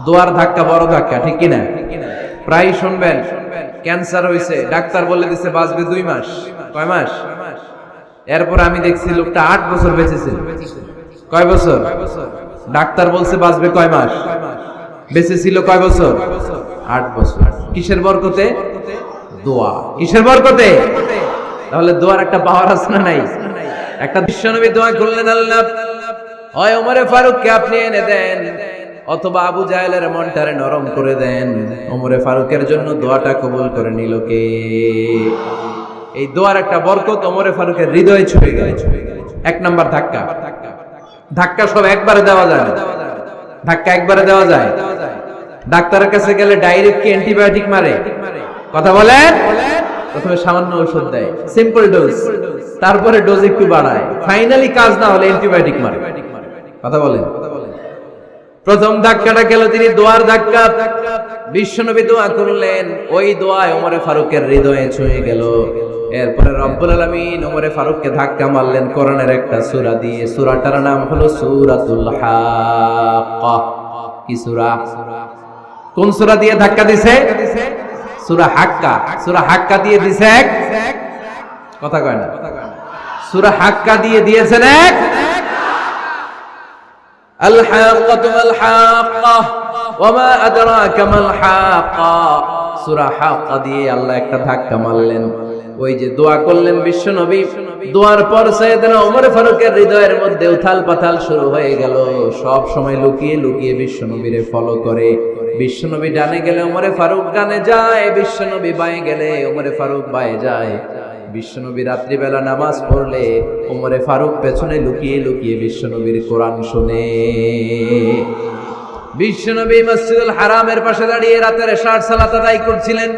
দোয়ার ধাক্কা বড় ধাক্কা, ঠিক কিনা? প্রায় শুনবেন ক্যান্সার হয়েছে, ডাক্তার বলে দিছে বাঁচবে 2 মাস। কয় মাস? এরপর আমি দেখছি লোকটা 8 বছর বেঁচেছিল। কয় বছর? ডাক্তার বলছে বাঁচবে কয় মাস, বেঁচেছিল কয় বছর? 8 বছর। কিসের বরকতে? দোয়া। কিসের বরকতে? তাহলে দোয়ার একটা পাওয়ার আছে না নাই? একটা বিশ্বনবী দোয়া করলেন, আল্লাহ হয় ওমরে ফারুককে আপনি এনে দেন, অথবা আবু জাহেলের মনটারে নরম করে দেন। ওমরে ফারুকের জন্য দোয়াটা কবুল করে নিল কে? এই দোয়ার একটা বরকত ওমরে ফারুকের হৃদয়ে ছুঁয়ে গেল। 1 নাম্বার ধাক্কা। ধাক্কা সব একবারে দেওয়া যায় না। ধাক্কা একবারে দেওয়া যায়? ডাক্তারের কাছে গেলে ডাইরেক্ট কি অ্যান্টিবায়োটিক মারে? কথা বলেন। প্রথমে সামান্য ওষুধ দেয়, সিম্পল ডোজ, তারপরে ডোজ একটু বাড়ায়, ফাইনালি কাজ না হলে অ্যান্টিবায়োটিক মারে। কথা বলেন। প্রথম ধাক্কাটা গেল তিনি দোয়ার ধাক্কা। বিশ্বনবী দোয়া করলেন, ওই দোয়ায় ওমরে ফারুকের হৃদয়ে ছুঁয়ে গেল। এরপরে রব্বুল আলামিন ওমরে ফারুককে ধাক্কা মারলেন কোরআনের একটা সূরা দিয়ে। সূরাটার নাম হলো সূরাতুল হাক্কা। কি সূরা? কোন সূরা দিয়ে ধাক্কা দিছে? সূরা হাক্কা। সূরা হাক্কা দিয়ে দিছে এক, কথা কয় না। সূরা হাক্কা দিয়ে দিয়েছেন এক। আল হাক্কাতু মাল হাক্কা ওয়া মা আদরাকা মাল হাক্কা। সূরা হাক্কা দিয়ে আল্লাহ একটা ধাক্কা মারলেন। ওই যে দোয়া করলেন বিশ্বনবী, দোয়ার পর সাইয়েদনা ওমর ফারুকের হৃদয়ের মধ্যে উথাল পাথাল শুরু হয়ে গেল। সব সময় লুকিয়ে লুকিয়ে বিশ্বনবীরে ফলো করে। বিশ্বনবী ডানে গেলে ওমরে ফারুক ডানে যায়, বিশ্বনবী বাঁয়ে গেলে ওমরে ফারুক বাঁয়ে যায়। বিশ্বনবী রাত্রিবেলা নামাজ পড়লে ওমরে ফারুক পেছনে লুকিয়ে লুকিয়ে বিশ্বনবীর কোরআন শুনে। বিশ্বনবী মসজিদুল হারামের পাশে দাঁড়িয়ে রাতের এশার সালাত আদায় করছিলেন।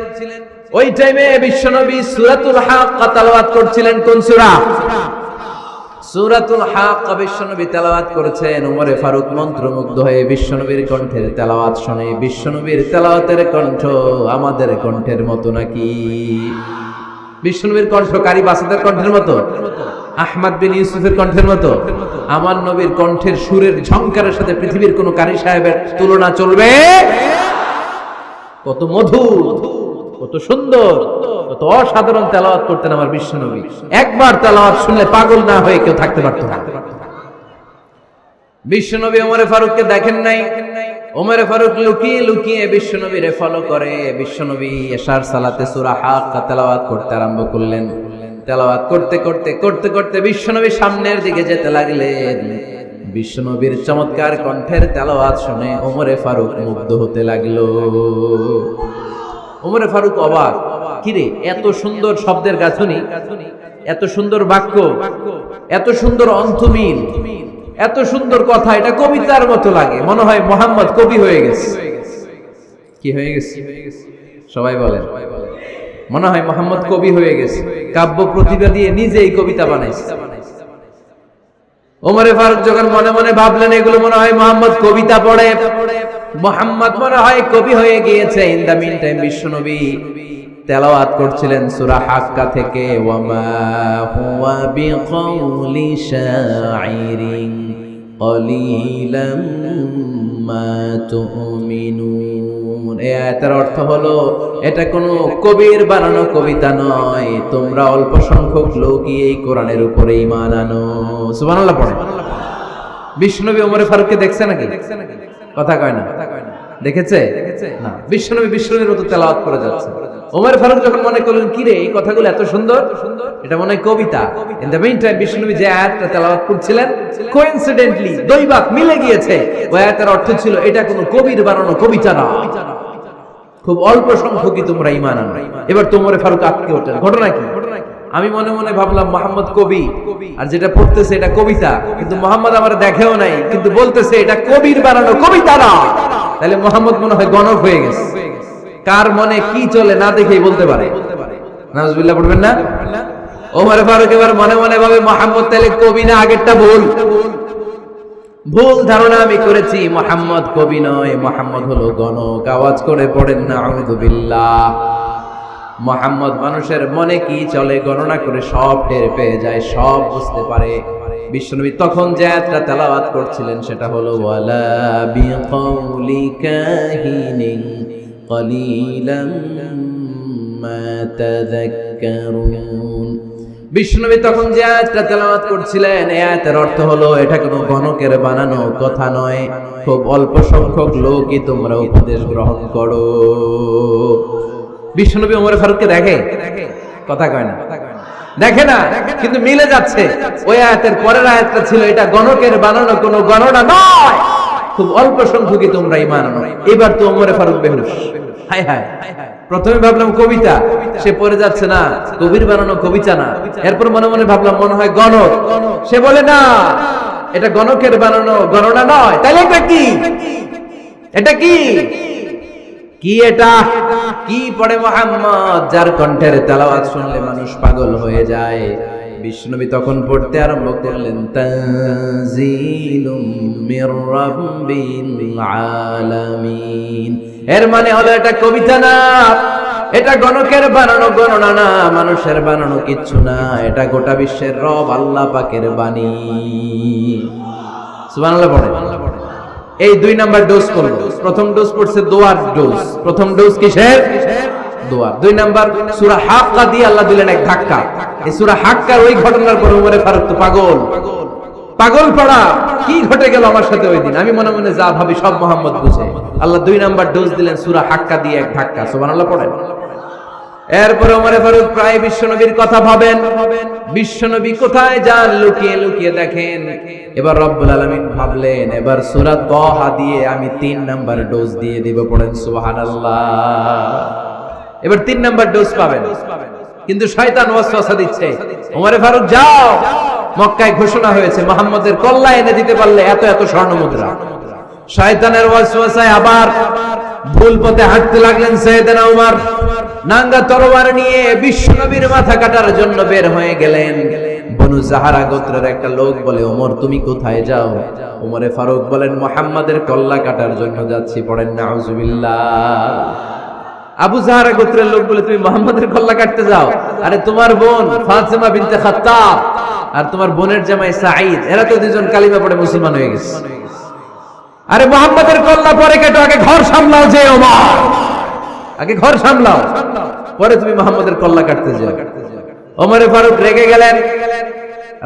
ওই টাইমে বিশ্বনবী সূরাতুল হাক্কা তেলাওয়াত করছিলেন। কোন সূরা? সূরাতুল হাক্কা বিশ্বনবী তেলাওয়াত করেছেন। ওমরে ফারুক মন্ত্রমুগ্ধ হয়ে বিশ্বনবীর কণ্ঠের তেলাওয়াত শুনে। বিশ্বনবীর তেলাওয়াতের কণ্ঠ আমাদের কণ্ঠের মতো নাকি? বিশ্বনবীর কণ্ঠ কারি বাসাদের কণ্ঠের মতো? আহমদ বিন ইউসুফের কণ্ঠের মতো? আমার নবীর কণ্ঠের সুরের ঝংকারের সাথে পৃথিবীর কোন কারি সাহেবের তুলনা চলবে? কত মধুর, কত সুন্দর, কত অসাধারণ তেলাওয়াত করতেন আমার বিশ্বনবী। একবার তেলাওয়াত শুনলে পাগল না হয়ে কেউ থাকতে পারত না। বিশ্বনবী ওমরে ফারুককে দেখেন নাই। ওমরে ফারুক লুকিয়ে লুকিয়ে বিশ্বনবীরে ফলো করে। বিশ্বনবী এশার সালাতে সূরা হাক্কা তেলাওয়াত করতে আরম্ভ করলেন। তেলাওয়াত করতে করতে করতে করতে বিশ্বনবী সামনের দিকে যেতে লাগলেন। বিশ্বনবীর চমৎকার কণ্ঠের তেলাওয়াত শুনে ওমরে ফারুক মুগ্ধ হতে লাগলো। ওমরে ফারুক অবাক, কিরে এত সুন্দর শব্দের গাঁথনি, এত সুন্দর বাক্য, এত সুন্দর অন্তমিল, এত সুন্দর কথা, এটা কবিতার মতো লাগে। মনে হয় মুহাম্মদ কবি হয়ে গেছে। কি হয়ে গেছে? সবাই বলেন। মনে হয় মুহাম্মদ কবি হয়ে গেছে, কাব্য প্রতিভা দিয়ে নিজেই কবিতা বানাইছে। ওমরে ফারুক যখন মনে মনে ভাবলেন এগুলো মনে হয় মুহাম্মদ কবিতা পড়ে, মুহাম্মদ মনে হয় কবি হয়ে গিয়েছে। ইন দা মিন টাইম বিশ্বনবী তেলাওয়াত করছিলেন সূরা হাক্কা থেকে, ওয়া মা হুয়া বিকাউলি শাইরিন কলিলাম মা তুমিনুন। এই আয়াতের অর্থ হলো এটা কোনো কবির বানানো কবিতা নয়, তোমরা অল্প সংখ্যক লোকই এই কোরআনের উপরে ঈমান আনো। সুবহানাল্লাহ পড়ে। বিশ্বনবী ওমরে ফারুককে দেখছে নাকি? কথা কয় না। দেখেছে না? বিশ্বনবীর মতো তেলাওয়াত করে যাচ্ছে। ওমর ফারুক যখন মনে করলেন কিরে এই কথাগুলো এত সুন্দর, এটা মনে হয় কবিতা। ইন দ্য মিন টাইম বিশ্বনবী যে আয়াতটা তেলাওয়াত করছিলেন, কোইন্সিডেন্টলি দৈবাত মিলে গিয়েছে। ওই আয়াতের অর্থ ছিল এটা কোনো কবির বানানো কবিতা না, খুব অল্প সংখ্যকই তোমরা ঈমান আনো। এবার তো ওমর ফারুক আটকে ওঠেন। ঘটনা কি? আমি মনে মনে ভাবলাম মুহাম্মদ কবি, আর যেটা পড়তেছে এটা কবিতা, কিন্তু মুহাম্মদ আমার দেখেও নাই, কিন্তু বলতেছে এটা কবির বানানো কবিতা না। তাহলে মুহাম্মদ মনে হয় গণক হয়ে গেছে। কার মনে কি চলে না দেখেই বলতে পারে। নাউজুবিল্লাহ পড়বেন না? ওমর ফারুক এবার মনে মনে ভাবে মুহাম্মদ তাহলে কবি না, আগেরটা ভুল। ভুল ধারণা আমি করেছি, মুহাম্মদ কবি নয়, মুহাম্মদ হলো গণক। আওয়াজ করে পড়েন না আউযু বিল্লাহ। মুহাম্মদ মানুষের মনে কি চলে গণনা করে সব টের পেয়ে যায়, সব বুঝতে পারে। বিশ্বনবী তখন যে আয়াতটা তেলাওয়াত করছিলেন সেটা হলো ওয়ালা বিকাউলি কাহিনিন কলিলাম মা তাযাক্কারুন। বিশ্বনবী তখন যে আয়াতটা তেলাওয়াত করছিলেন এই আয়াতের অর্থ হলো এটা কোনো গণকের বানানো কথা নয়, খুব অল্প সংখ্যক লোকই তোমরা উপদেশ গ্রহণ করো। বিশ্বনবী ওমর ফারুককে দেখে, কথা কয় না, দেখে না, কিন্তু মিলে যাচ্ছে। ওই আয়াতের পরের আয়াতটা ছিল এটা গণকের বানানো কোনো গণনা নয়, খুব অল্প সংখ্যকই তোমরা ঈমান আনো। এবার তো ওমর ফারুক বেহুশ। হায় হায়, প্রথমে ভাবলাম কবিতা, সে পড়ে যাচ্ছে না কবির বানানো কবিতা না। এরপর মনে মনে ভাবলাম মনে হয় গণক, সে বলে না এটা গণকের বানানো গণনা নয়। তাহলে এটা কি? এটা কি? কি এটা? কি পড়ে মুহাম্মদ, যার কণ্ঠের তেলাওয়াত শুনলে মানুষ পাগল হয়ে যায়। বিশ্বনবী তখন পড়তে আরম্ভ করলেন তানজিলুম মির রাব্বিল আলামিন। এর মানে হলো এটা কবিতা না, এটা গণকের বানানো গণনা না, মানুষের বানানো কিচ্ছু না, এটা গোটা বিশ্বের রব আল্লাহ পাকের বাণী। সুবহানাল্লাহ পড়ে। এই 2 নাম্বার ডোজ পড়লো। প্রথম ডোজ পড়ছে দোয়ার ডোজ। প্রথম ডোজ কিসের? দোয়ার। 2 নাম্বার সূরা হাক্কা দিয়ে আল্লাহ দিলেন এক ধাক্কা। এই সূরা হাক্কার ওই ঘটনার পর ওমর ফারুক তো পাগল, পাগল পড়া। কি ঘটে গেল আমার সাথে ওই দিন? আমি মনে মনে যা ভাবি সব মুহাম্মদ বুঝে। আল্লাহ 2 নাম্বার ডোজ দিলেন সূরা হাক্কা দিয়ে এক ধাক্কা। সুবহানাল্লাহ পড়েন। এরপর ওমর ফারুক প্রায় বিশ্বনবীর কথা ভাবেন, বিশ্বনবী কোথায় যান লুকিয়ে লুকিয়ে দেখেন। এবার রব্বুল আলামিন ভাবলেন এবার সূরা তাহা দিয়ে আমি 3 নাম্বার ডোজ দিয়ে দিব। পড়েন সুবহানাল্লাহ। এবার 3 নাম্বার ডোজ পাবেন, কিন্তু শয়তান ওয়াসওয়াসা দিচ্ছে, ওমর ফারুক যাও, মক্কায় ঘোষণা হয়েছে মুহাম্মদের কল্লা এনে দিতে পারলে এত এত স্বর্ণ মুদ্রা। শয়তানের ওয়াসওয়াসায় আবার ভুল পথে হাঁটতে লাগলেন সাইয়েদনা ওমর। নাঙ্গা তরবারি নিয়ে বিশ্বনবীর মাথা কাটার জন্য বের হয়ে গেলেন। বনু জাহারা গোত্রের একটা লোক বলে ওমর তুমি কোথায় যাও? ওমরে ফারুক বলেন মুহাম্মাদের কল্লা কাটার জন্য যাচ্ছি। পড়েন নাউজুবিল্লাহ। আবু জাহারা গোত্রের লোক বলে তুমি মুহাম্মাদের কল্লা কাটতে যাও? আরে তোমার বোন ফাতিমা বিনতে খাত্তাব আর তোমার বোনের জামাই সাঈদ, এরা তো দুজন কালিমা পড়ে মুসলমান হয়ে গেছে। আরে মুহাম্মাদের কল্লা পরে কেটো, আগে ঘর সামলাও। যে ওমর আগে ঘর সামলাও, পরে তুমি মুহাম্মাদের কল্লা কাটতে যাও। ওমরে ফারুক রেগে গেলেন,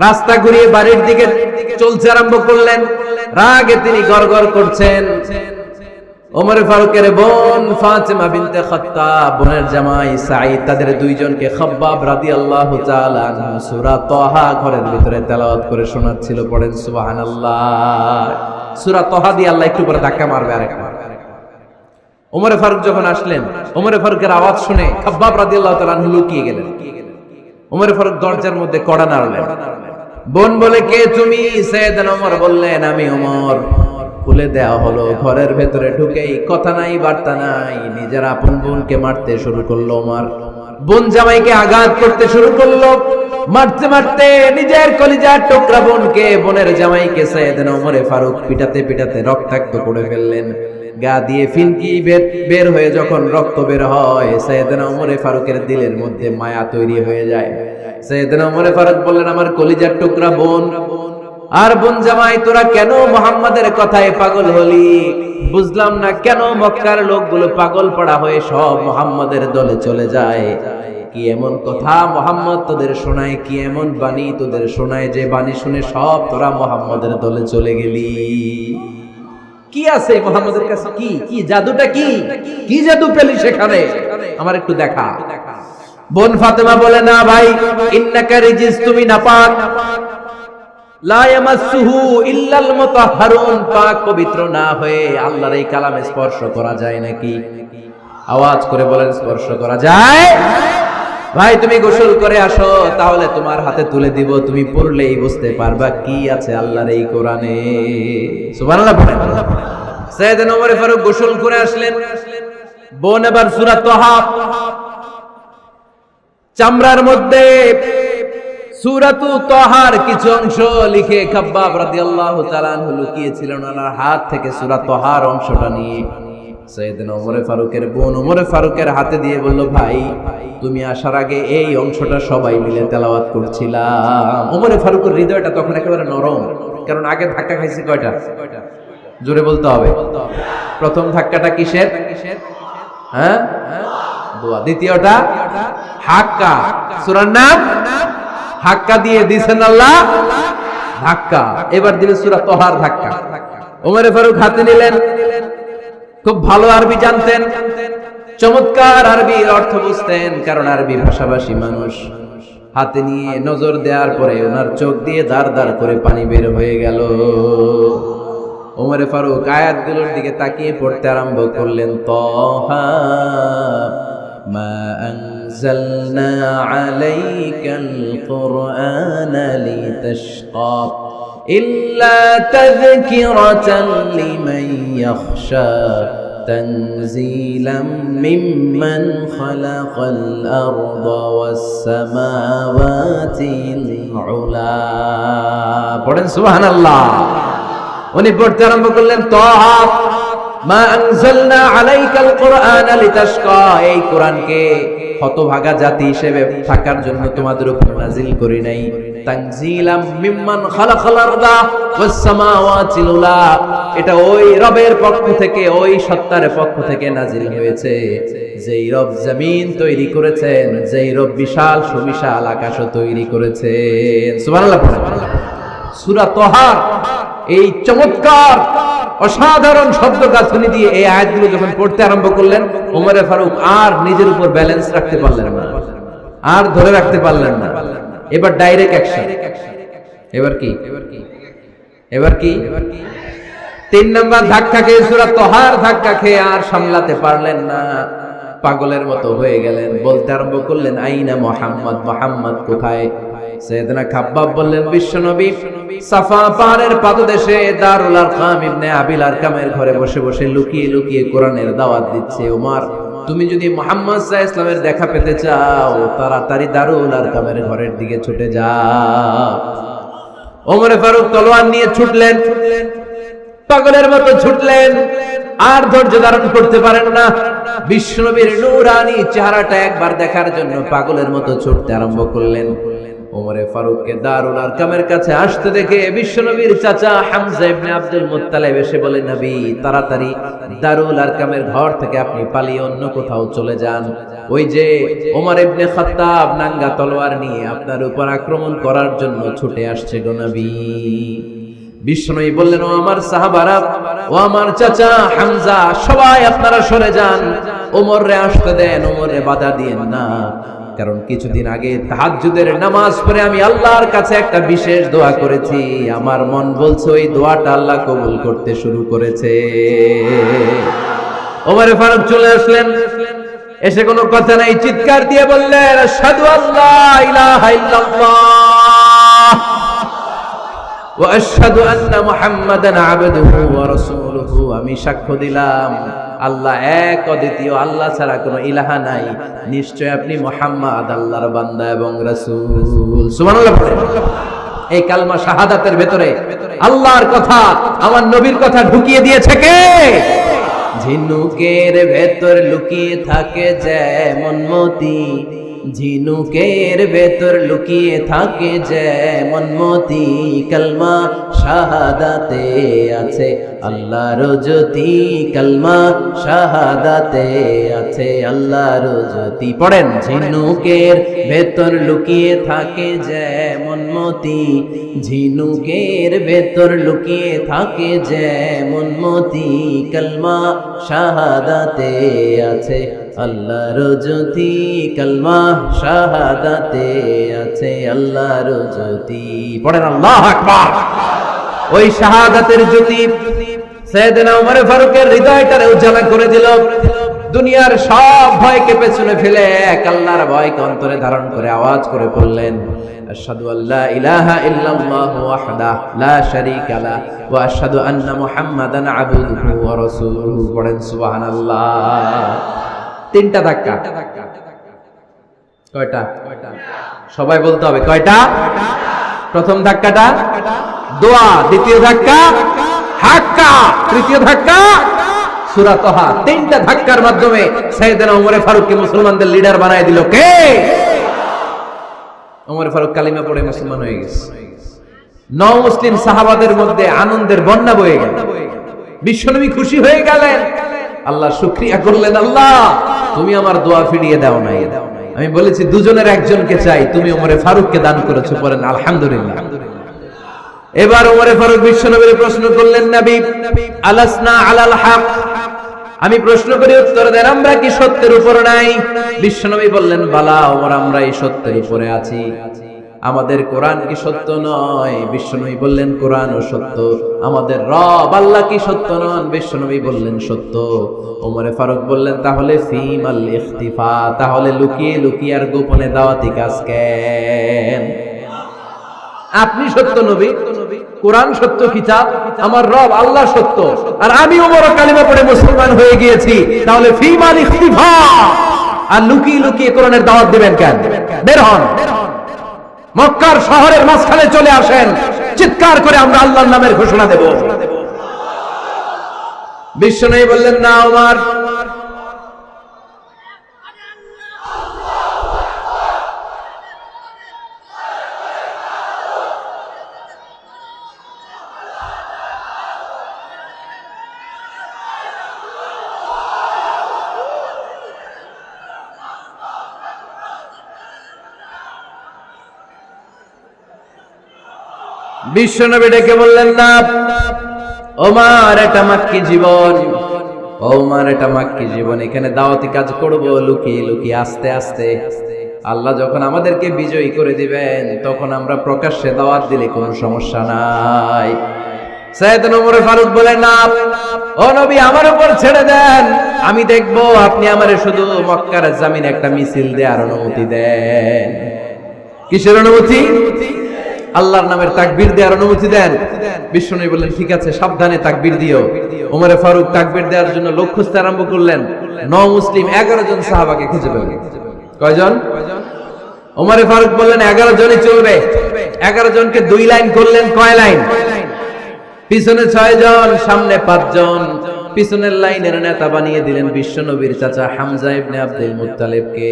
রাস্তা ঘুরিয়ে বাড়ির দিকে চলতে আরম্ভ করলেন। রাগে তিনি গড়গড় করছেন। ওমরে ফারুকের বোন ফাতিমা বিনতে খাত্তাব, বোনের জামাই সাঈদ, তাদের দুইজনকে খাব্বাব রাদিয়াল্লাহু তাআলা আনহু সূরা তাহা ঘরের ভিতরে তেলাওয়াত করে শোনাচ্ছিল। পড়েন সুবহানাল্লাহ। সূরা তাহা দিয়ে আল্লাহ একটু পরে ধাক্কা মারবে আরেকবার। ওমরে ফারুক যখন আসলেন, ওমরে ফারুকের আওয়াজ শুনে খাব্বাব রাদিয়াল্লাহু তাআলা আনহু লুকিয়ে গেলেন। ওমরে ফারুক দরজার মধ্যে কড়া নাড়লেন। বোন বলে কে তুমি? সাইয়েদনা ওমর বললেন আমি ওমর। খুলে দেওয়া হলো। ঘরের ভেতরে ঢুকেই কথা নাই বার্তা নাই, নিজের আপন বোনকে মারতে শুরু করলো ওমর। বোন জামাইকে আঘাত করতে শুরু করলো। মারতে মারতে নিজের কলিজার টুকরা বোনকে, বোনের জামাইকে সাইয়েদনা ওমরে ফারুক পিটাতে পিটাতে রক্তাক্ত করে ফেললেন। গা দিয়ে ফিনকি বের হয়ে যখন রক্ত বের হয়, সাইয়েদনা ওমরে ফারুকের দিলের মধ্যে মায়া তৈরি হয়ে যায়। সাইয়েদনা ওমরে ফারুক বললেন আমার কলিজার টুকরা বোন আর বোন জামাই, তোরা কেন মুহাম্মাদের কথায় পাগল হলি? বুঝলাম না কেন মক্কার লোকগুলো পাগল পড়া হয়ে সব মুহাম্মাদের দলে চলে যায়। কি এমন কথা মুহাম্মদ তোদের শোনায়, কি এমন বাণী তোদের শোনায় যে বাণী শুনে সব তোরা মুহাম্মাদের দলে চলে গেলি? কি আছে মুহাম্মাদের কাছে? কি কি জাদুটা? কি কি জাদু পেলি সেখানে? আমার একটু দেখা। বোন ফাতেমা বলে না ভাই, ইন্নাকা রিজিস, তুমি নাপাক। লা ইয়ামাসসুহু ইল্লাল মুতাহহারুন, পাক পবিত্র না হয়ে আল্লাহর এই কালামে স্পর্শ করা যায় নাকি? আওয়াজ করে বলেন স্পর্শ করা যায়? ভাই তুমি গোসল করে আসো, তাহলে তোমার হাতে তুলে দিব, তুমি পড়লেই বুঝতে পারবা কি আছে আল্লাহর এই কোরআনে। সুবহানাল্লাহ পড়েন। সাইয়েদনা ওমর ফারুক গোসল করে আসলেন। বোন এবার সূরা তাহা চামড়ার মধ্যে সূরাতু তাহার কিছু অংশ লিখে খাব্বাব রাদিয়াল্লাহু তাআলা আনহু লুকিয়েছিলেন ওনার হাত থেকে। সূরা তাহার অংশটা নিয়ে সাইয়েদনা ওমরে ফারুকের বোন ওমরে ফারুকের হাতে দিয়ে বলল, ভাই তুমি আসার আগে এই অংশটা সবাই মিলে তেলাওয়াত করছিলাম। ওমরে ফারুকের হৃদয়টা তখন একেবারে নরম, কারণ আগে ধাক্কা খাইছি কয়টা? জোরে বলতে হবে। প্রথম ধাক্কাটা কিসের? হ্যাঁ, দোয়া। দ্বিতীয়টা হাক্কা, সূরার নাম হাক্কা দিয়ে দিয়েছেন আল্লাহ ধাক্কা। এবার দিলেন সূরা তহার ধাক্কা। ওমরে ফারুক হাতে নিলেন, খুব ভালো আরবি জানতেন, চমৎকার আরবির অর্থ বুঝতেন, কারণ আরবি ভাষাভাষী মানুষ। হাতে নিয়ে নজর দেওয়ার পরে ওনার চোখ দিয়ে দাঁড় দাঁড় করে পানি বের হয়ে গেল। ওমরে ফারুক আয়াতগুলোর দিকে তাকিয়ে পড়তে আরম্ভ করলেন, তহা মা আনজালনা আলাইকাল কুরআনা লিতাশকা ইল্লা তাযকিরাতান লিমান ইয়াখশা তানজিলাম মিম্মান খালাকাল আরদা ওয়াস সামাওয়াতিল উলা। পড়েন সুবহানাল্লাহ। উনি পড়তে আরম্ভ করলেন, তাহা মা আনজালনা আলাইকাল কুরআনা লিতাশকা, এই কোরআনকে হতভাগা জাতি হিসেবে থাকার জন্য তোমাদের উপর নাজিল করি নাই। তানজিলাম মিম্মান খালাকাল আরদা ওয়াস সামাওয়াতিল উলা, এটা ওই রবের পক্ষ থেকে, ওই সত্তার পক্ষ থেকে নাজিল হয়েছে যেই রব জমিন তৈরি করেছেন, যেই রব বিশাল সুবিশাল আকাশও তৈরি করেছেন। সুবহানাল্লাহ। সূরা তহার এই চমৎকার অসাধারণ শব্দ গাঁথনি দিয়ে এই আয়াতগুলো যখন পড়তে আরম্ভ করলেন, ওমরে ফারুক আর নিজের উপর ব্যালেন্স রাখতে পারলেন না, আর ধরে রাখতে পারলেন না। এবার ডাইরেক্ট অ্যাকশন। এবার কি? এবার কি? 3 নাম্বার ধাক্কা খেয়ে, সূরা তহার ধাক্কা খেয়ে আর সামলাতে পারলেন না, পাগলের মতো হয়ে গেলেন। বলতে আরম্ভ করলেন, আইনা মুহাম্মদ, মুহাম্মদ কোথায়? সাইয়েদনা খাব্বাব বললেন, বিশ্বনবী সাফা পাহাড়ের পাদদেশে দারুল আরকাম ইবনে আবিল আরকামের ঘরে বসে বসে লুকিয়ে লুকিয়ে কোরআনের দাওয়াত দিচ্ছে। ওমর, তুমি যদি মুহাম্মদ সাল্লাল্লাহু আলাইহি ওয়াসাল্লামের দেখা পেতে চাও, তাড়াতাড়ি দারুল আরকামের ঘরের দিকে ছুটে যাও। ওমরে ফারুক তলোয়ার নিয়ে ছুটলেন, পাগলের মতো ছুটলেন, আর ধৈর্য ধারণ করতে পারেন না। বিশ্বনবীর নূরানি চেহারাটা একবার দেখার জন্য পাগলের মতো ছুটতে আরম্ভ করলেন। ওমরে ফারুককে দারুল আরকামের কাছে আসতে দেখে বিশ্বনবীর চাচা হামজা ইবনে আব্দুল মুত্তালিব এসে বলে, নবী তাড়াতাড়ি দারুল আরকামের ঘর থেকে আপনি পালিয়ে অন্য কোথাও চলে যান। ওই যে ওমর ইবনে খাত্তাব নাঙ্গা তলোয়ার নিয়ে আপনার উপর আক্রমণ করার জন্য ছুটে আসছে গো নবী। বিশ্বনবী বললেন, ও আমার সাহাবারা, ও আমার চাচা হামজা, সবাই আপনারা সরে যান, ওমরে আসতে দেন, ওমরে বাধা দিয়েন না। কারণ কিছুদিন আগে তাহাজ্জুদের নামাজ পড়ে আমি আল্লাহর কাছে একটা বিশেষ দোয়া করেছি, আমার মন বলছে ওই দোয়াটা আল্লাহ কবুল করতে শুরু করেছে। ওমরে ফারুক চলে আসলেন, এসে কোনো কথা নাই, চিৎকার দিয়ে বললেন, আশহাদু আল্লা ইলাহা ইল্লাল্লাহ ওয়া আশহাদু আন্না মুহাম্মাদান আবদুহু ওয়া রাসূলুহু, আমি সাক্ষ্য দিলাম আল্লাহ এক, অদ্বিতীয়, আল্লাহ ছাড়া কোনো ইলাহা নাই, নিশ্চয় আপনি মুহাম্মদ আল্লাহর বান্দা এবং রাসূল। সুবহানাল্লাহ। এই কালমা শাহাদাতের ভেতরে আল্লাহর কথা, আমার নবীর কথা ঢুকিয়ে দিয়েছে কে? ঝিনুকের ভেতর লুকিয়ে থাকে যেমন মতি, ঝিনুকের ভেতর লুকিয়ে থাকে যেমন মতি, কালমা শাহাদাতে আছে আল্লাহর জ্যোতি, কালমা শাহাদাতে আছে আল্লাহর জ্যোতি। পড়েন, ঝিনুকের ভেতর লুকিয়ে থাকে যেমন মতি, ঝিনুকের ভেতর লুকিয়ে থাকে যেমন মতি, কালমা শাহাদাতে আছে আল্লাহর জ্যোতি, কালমা শাহাদাতে আছে আল্লাহর জ্যোতি। পড়েন আল্লাহু আকবার। ওই শাহাদাতের জ্যোতি সাইয়েদনা ওমর ফারুকের হৃদয়টারে উজালা করে দিল। দুনিয়ার সব ভয়কে পেছনে ফেলে এক আল্লাহর ভয়কে অন্তরে ধারণ করে আওয়াজ করে বললেন, আশহাদু আল্লা ইলাহা ইল্লাল্লাহু ওয়াহদাহু লা শারীকা লাহু ওয়া আশহাদু আন্না মুহাম্মাদান আবদুহু ওয়া রাসূলুহু। পড়েন সুবহানাল্লাহ। 3টা ধাক্কা। কয়টা? সবাই বলতে হবে কয়টা? প্রথম ধাক্কাটা দোয়া, দ্বিতীয় ধাক্কা হাক্কা, তৃতীয় ধাক্কা সূরা তাহা, 3টা ধাক্কার মাধ্যমে সাইয়েদনা ওমর ফারুককে মুসলমানদের লিডার বানায় দিল কে? ওমর ফারুক কালিমা পড়ে মুসলমান হয়ে গেছে। নও মুসলিম সাহাবাদের মধ্যে আনন্দের বন্যা বয়ে গেল। বিশ্বনবী খুশি হয়ে গেলেন, আল্লাহ শুকরিয়া করলেন, আল্লাহ তুমি আমার দোয়া ফিরিয়ে দাও নাই। আমি বলেছি দুজনের একজনকে চাই, তুমি ওমর ফারুককে দান করেছো, পড়েন আলহামদুলিল্লাহ। এবার ওমর ফারুক বিশ্বনবীর প্রশ্ন করলেন, নবী আলাসনা আলাল হক, আমি প্রশ্ন করি উত্তর দেন, আমরা কি সত্যের উপর নাই? বিশ্বনবী বললেন, বালা ওমর, আমরা এই সত্যের উপরে আছি। আমাদের কোরআন কি সত্য নয়? বিশ্বনবী বললেন, কোরআনও সত্য। আমাদের রব আল্লাহ কি সত্য নন? বিশ্বনবী বললেন, সত্য। ওমর ফারুক বললেন, তাহলে ফিমাল ইখতিফা, তাহলে লুকিয়ে লুকিয়ে আর গোপনে দাওয়াতি কাজ কেন? আপনি সত্য নবী, কোরআন সত্য কিতাব, আমার রব আল্লাহ সত্য, আর আমি ওমর কালিমা পড়ে মুসলমান হয়ে গিয়েছি, তাহলে ফিমাল ইখতিফা, আর লুকিয়ে লুকিয়ে কোরআনের দাওয়াত দিবেন কেন? বের হন, মক্কার শহরের মাঝখানে চলে আসেন, চিৎকার করে আমরা আল্লাহর নামের ঘোষণা দেব। বিশ্বনবী বললেন, না ওমর, বিশ্বনবী ডেকে বললেন, না ওমর, এটা মাক্কি জীবন, ওমর এটা মাক্কি জীবন, এখানে দাওয়াতি কাজ করব লুকিয়ে লুকিয়ে, আস্তে আস্তে। আল্লাহ যখন আমাদেরকে বিজয়ী করে দিবেন, তখন আমরা প্রকাশ্যে দাওয়াত দিলে কোনো সমস্যা নাই। সাইয়েদনা ওমর ফারুক বলেন, না ও নবী, আমার উপর ছেড়ে দেন, আমি দেখব আপনি আমারে শুধু মক্কার জমিনে একটা মিছিল দেওয়ার অনুমতি দেন। কিসের অনুমতি? আল্লাহর নামের তাকবীর দেওয়ার অনুমতি দেন। বিশ্বনবী বললেন, ঠিক আছে, সাবধানে তাকবীর দিও। ওমর ফারুক তাকবীর দেওয়ার জন্য লোক খুঁজতে আরম্ভ করলেন। নও মুসলিম 11 জন সাহাবাকে খুঁজে পেলেন। কয়জন? ওমর ফারুক বললেন, 11 জনই চলবে। 11 জনকে 2 লাইন করলেন। কয় লাইন? পিছনে 6 জন, সামনে 5 জন। পিছনের লাইনের নেতা বানিয়ে দিলেন বিশ্বনবীর চাচা হামজা ইবনে আব্দুল মুত্তালিবকে।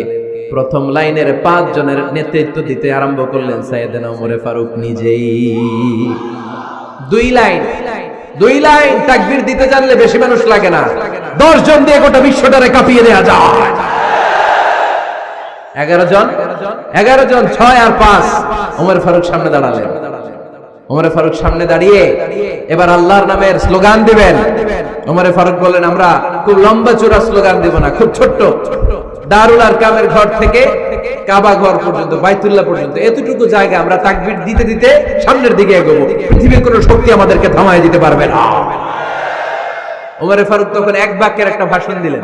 প্রথম লাইনের 5 জনের নেতৃত্ব দিতে আরম্ভ করলেন সাইয়েদনা ওমর ফারুক নিজেই। 2 লাইন তাকবীর দিতে জানলে বেশি মানুষ লাগে না, 10 জন দিয়ে গোটা বিশ্বটারে কাঁপিয়ে দেয়া যায়। 11 জন 6 আর 5। ওমর ফারুক সামনে দাঁড়ালেন। ওমর ফারুক সামনে দাঁড়িয়ে এবার আল্লাহর নামের স্লোগান দিবেন। ওমর ফারুক বললেন, আমরা খুব লম্বা চূড়া স্লোগান দিব না, খুব ছোট্ট। দারুল আরকামের ঘর থেকে কাবা ঘর পর্যন্ত, বাইতুল্লাহ পর্যন্ত, এতটুকু জায়গা আমরা তাকবীর দিতে দিতে সামনের দিকে এগোবো। পৃথিবীর কোনো শক্তি আমাদেরকে থামায় দিতে পারবে না। ওমর ফারুক তখন এক বাক্যের একটা ভাষণ দিলেন।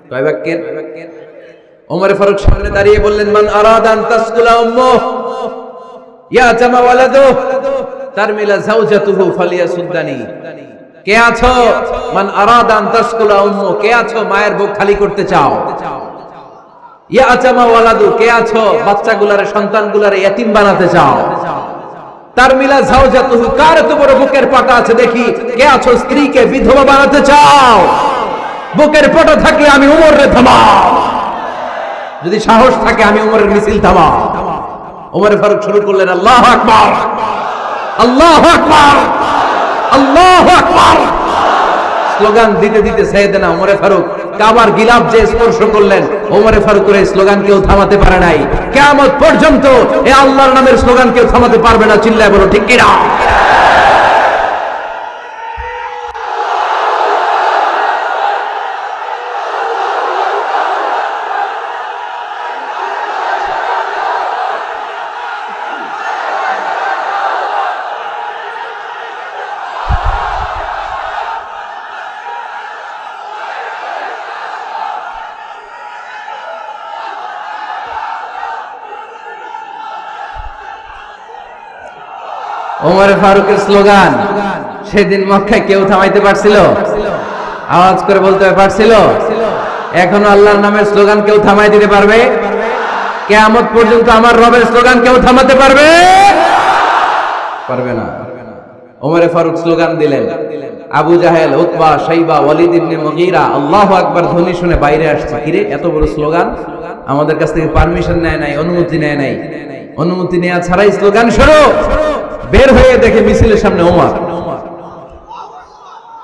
কয় বাক্যের? ওমর ফারুক সামনে দাঁড়িয়ে বললেন, মান আরাদান তাসকুলা উম্মু ইয়াতামা ওয়ালাদু তারমিলা যাওজাতুহু ফালিয়াসুদ্দানি। কে আছো? মান আরাদান তাসকুলা উম্মু, কে আছো মায়ের বুক খালি করতে চাও? ইয়াতামা ওয়ালাদু, কে আছো বাচ্চাগুলারে, সন্তানগুলারে ইতিম বানাতে চাও? তারমিলা যাওজাতুহু, কার এত বড় বুকের পাটা আছে দেখি, কে আছো স্ত্রীকে বিধবা বানাতে চাও? বুকের পাটা থাকলে আমি ওমরে থামাও, যদি সাহস থাকে আমি ওমরের মিছিল থামাও। ওমর ফারুক শুরু করলেন, আল্লাহু আকবার, আল্লাহু আকবার, আল্লাহু আকবার। স্লোগান দিতে দিতে সাইয়েদনা ওমর ফারুক কাবার গিলাফ যে স্পর্শ করলেন, ওমর ফারুকের এই স্লোগান কেউ থামাতে পারে নাই। কিয়ামত পর্যন্ত এই আল্লাহর নামের স্লোগান কেউ থামাতে পারবে না। চিল্লায় বলো ঠিক কিনা? ওমর ফারুকের স্লোগান সেদিন মক্কায় কেউ থামাইতে পারছিল? আওয়াজ করে বলতে পারছিল? এখনো আল্লাহর নামের স্লোগান কেউ থামাই দিতে পারবে? কিয়ামত পর্যন্ত আমার রবের স্লোগান কেউ থামাতে পারবে? পারবে না। ওমরে ফারুক স্লোগান দিলেন, আবু জাহেল, উতবা, শাইবা, ওয়ালিদ ইবনে মুগীরা আল্লাহু আকবার ধ্বনি শুনে বাইরে আসছে। কিরে এত বড় স্লোগান, আমাদের কাছ থেকে পারমিশন নেয় নাই, অনুমতি নেয় নাই। অনুমতি নেওয়া ছাড়াই স্লোগান শুরু। বের হয়ে দেখে মিছিলের সামনে ওমর।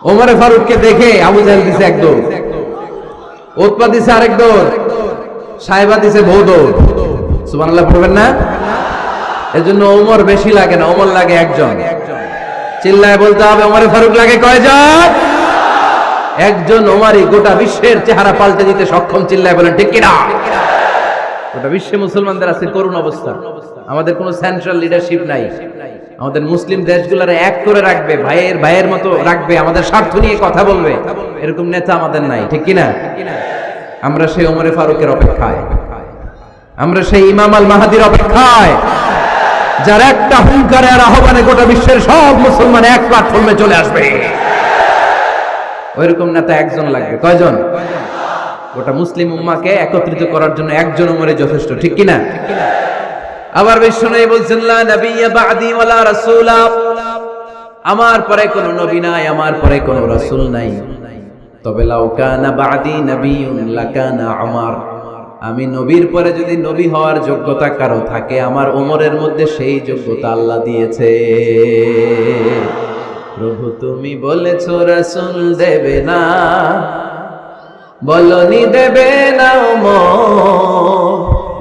ওমরে ফারুককে দেখে আবু জাহেল দিছে এক দৌড়, উতবা দিছে আরেক দৌড়, শাইবা দিছে বহু দৌড়। সুবহানাল্লাহ পড়বেন না? এজন্য ওমর বেশি লাগে না, ওমর লাগে একজন। চিল্লায় বলতে হবে, ওমরে ফারুক লাগে কয়জন? একজন ওমরই গোটা বিশ্বের চেহারা পাল্টে দিতে সক্ষম। চিল্লায় বলেন ঠিক কিনা? গোটা বিশ্বে মুসলমানদের আছে করুণ অবস্থা। আমাদের কোনো সেন্ট্রাল লিডারশিপ নাই। আমাদের মুসলিম দেশগুলোর এক করে রাখবে, ভাইয়ের ভাইয়ের মতো রাখবে, আমাদের স্বার্থ নিয়ে কথা বলবে, এরকম নেতা আমাদের নাই। ঠিক কিনা? আমরা সেই ওমরে ফারুকের অপেক্ষায়, আমরা সেই ইমাম আল মাহাদির অপেক্ষায়, যার একটা হুঙ্কারে আর আহ্বানে গোটা বিশ্বের সব মুসলমান এক প্ল্যাটফর্মে চলে আসবে। ওইরকম নেতা একজন লাগবে। কয়জন? গোটা মুসলিম উম্মাহকে একত্রিত করার জন্য একজন ওমরে যথেষ্ট। ঠিক কিনা? আবার বিশ্বনবী বলছেন, লা নাবিয়্যা বা'দি ওয়ালা রাসূলা, আমার পরে কোনো নবী নাই, আমার পরে কোনো রাসূল নাই। তবে লাউ কানা বা'দি নাবিয়্যুন লাকানা উমর, আমি নবীর পরে যদি নবী হওয়ার যোগ্যতা কারো থাকে, আমার ওমরের মধ্যে সেই যোগ্যতা আল্লাহ দিয়েছে। প্রভু তুমি বলেছো রাসূল দেবে না, বলনি দেবে না ওমর,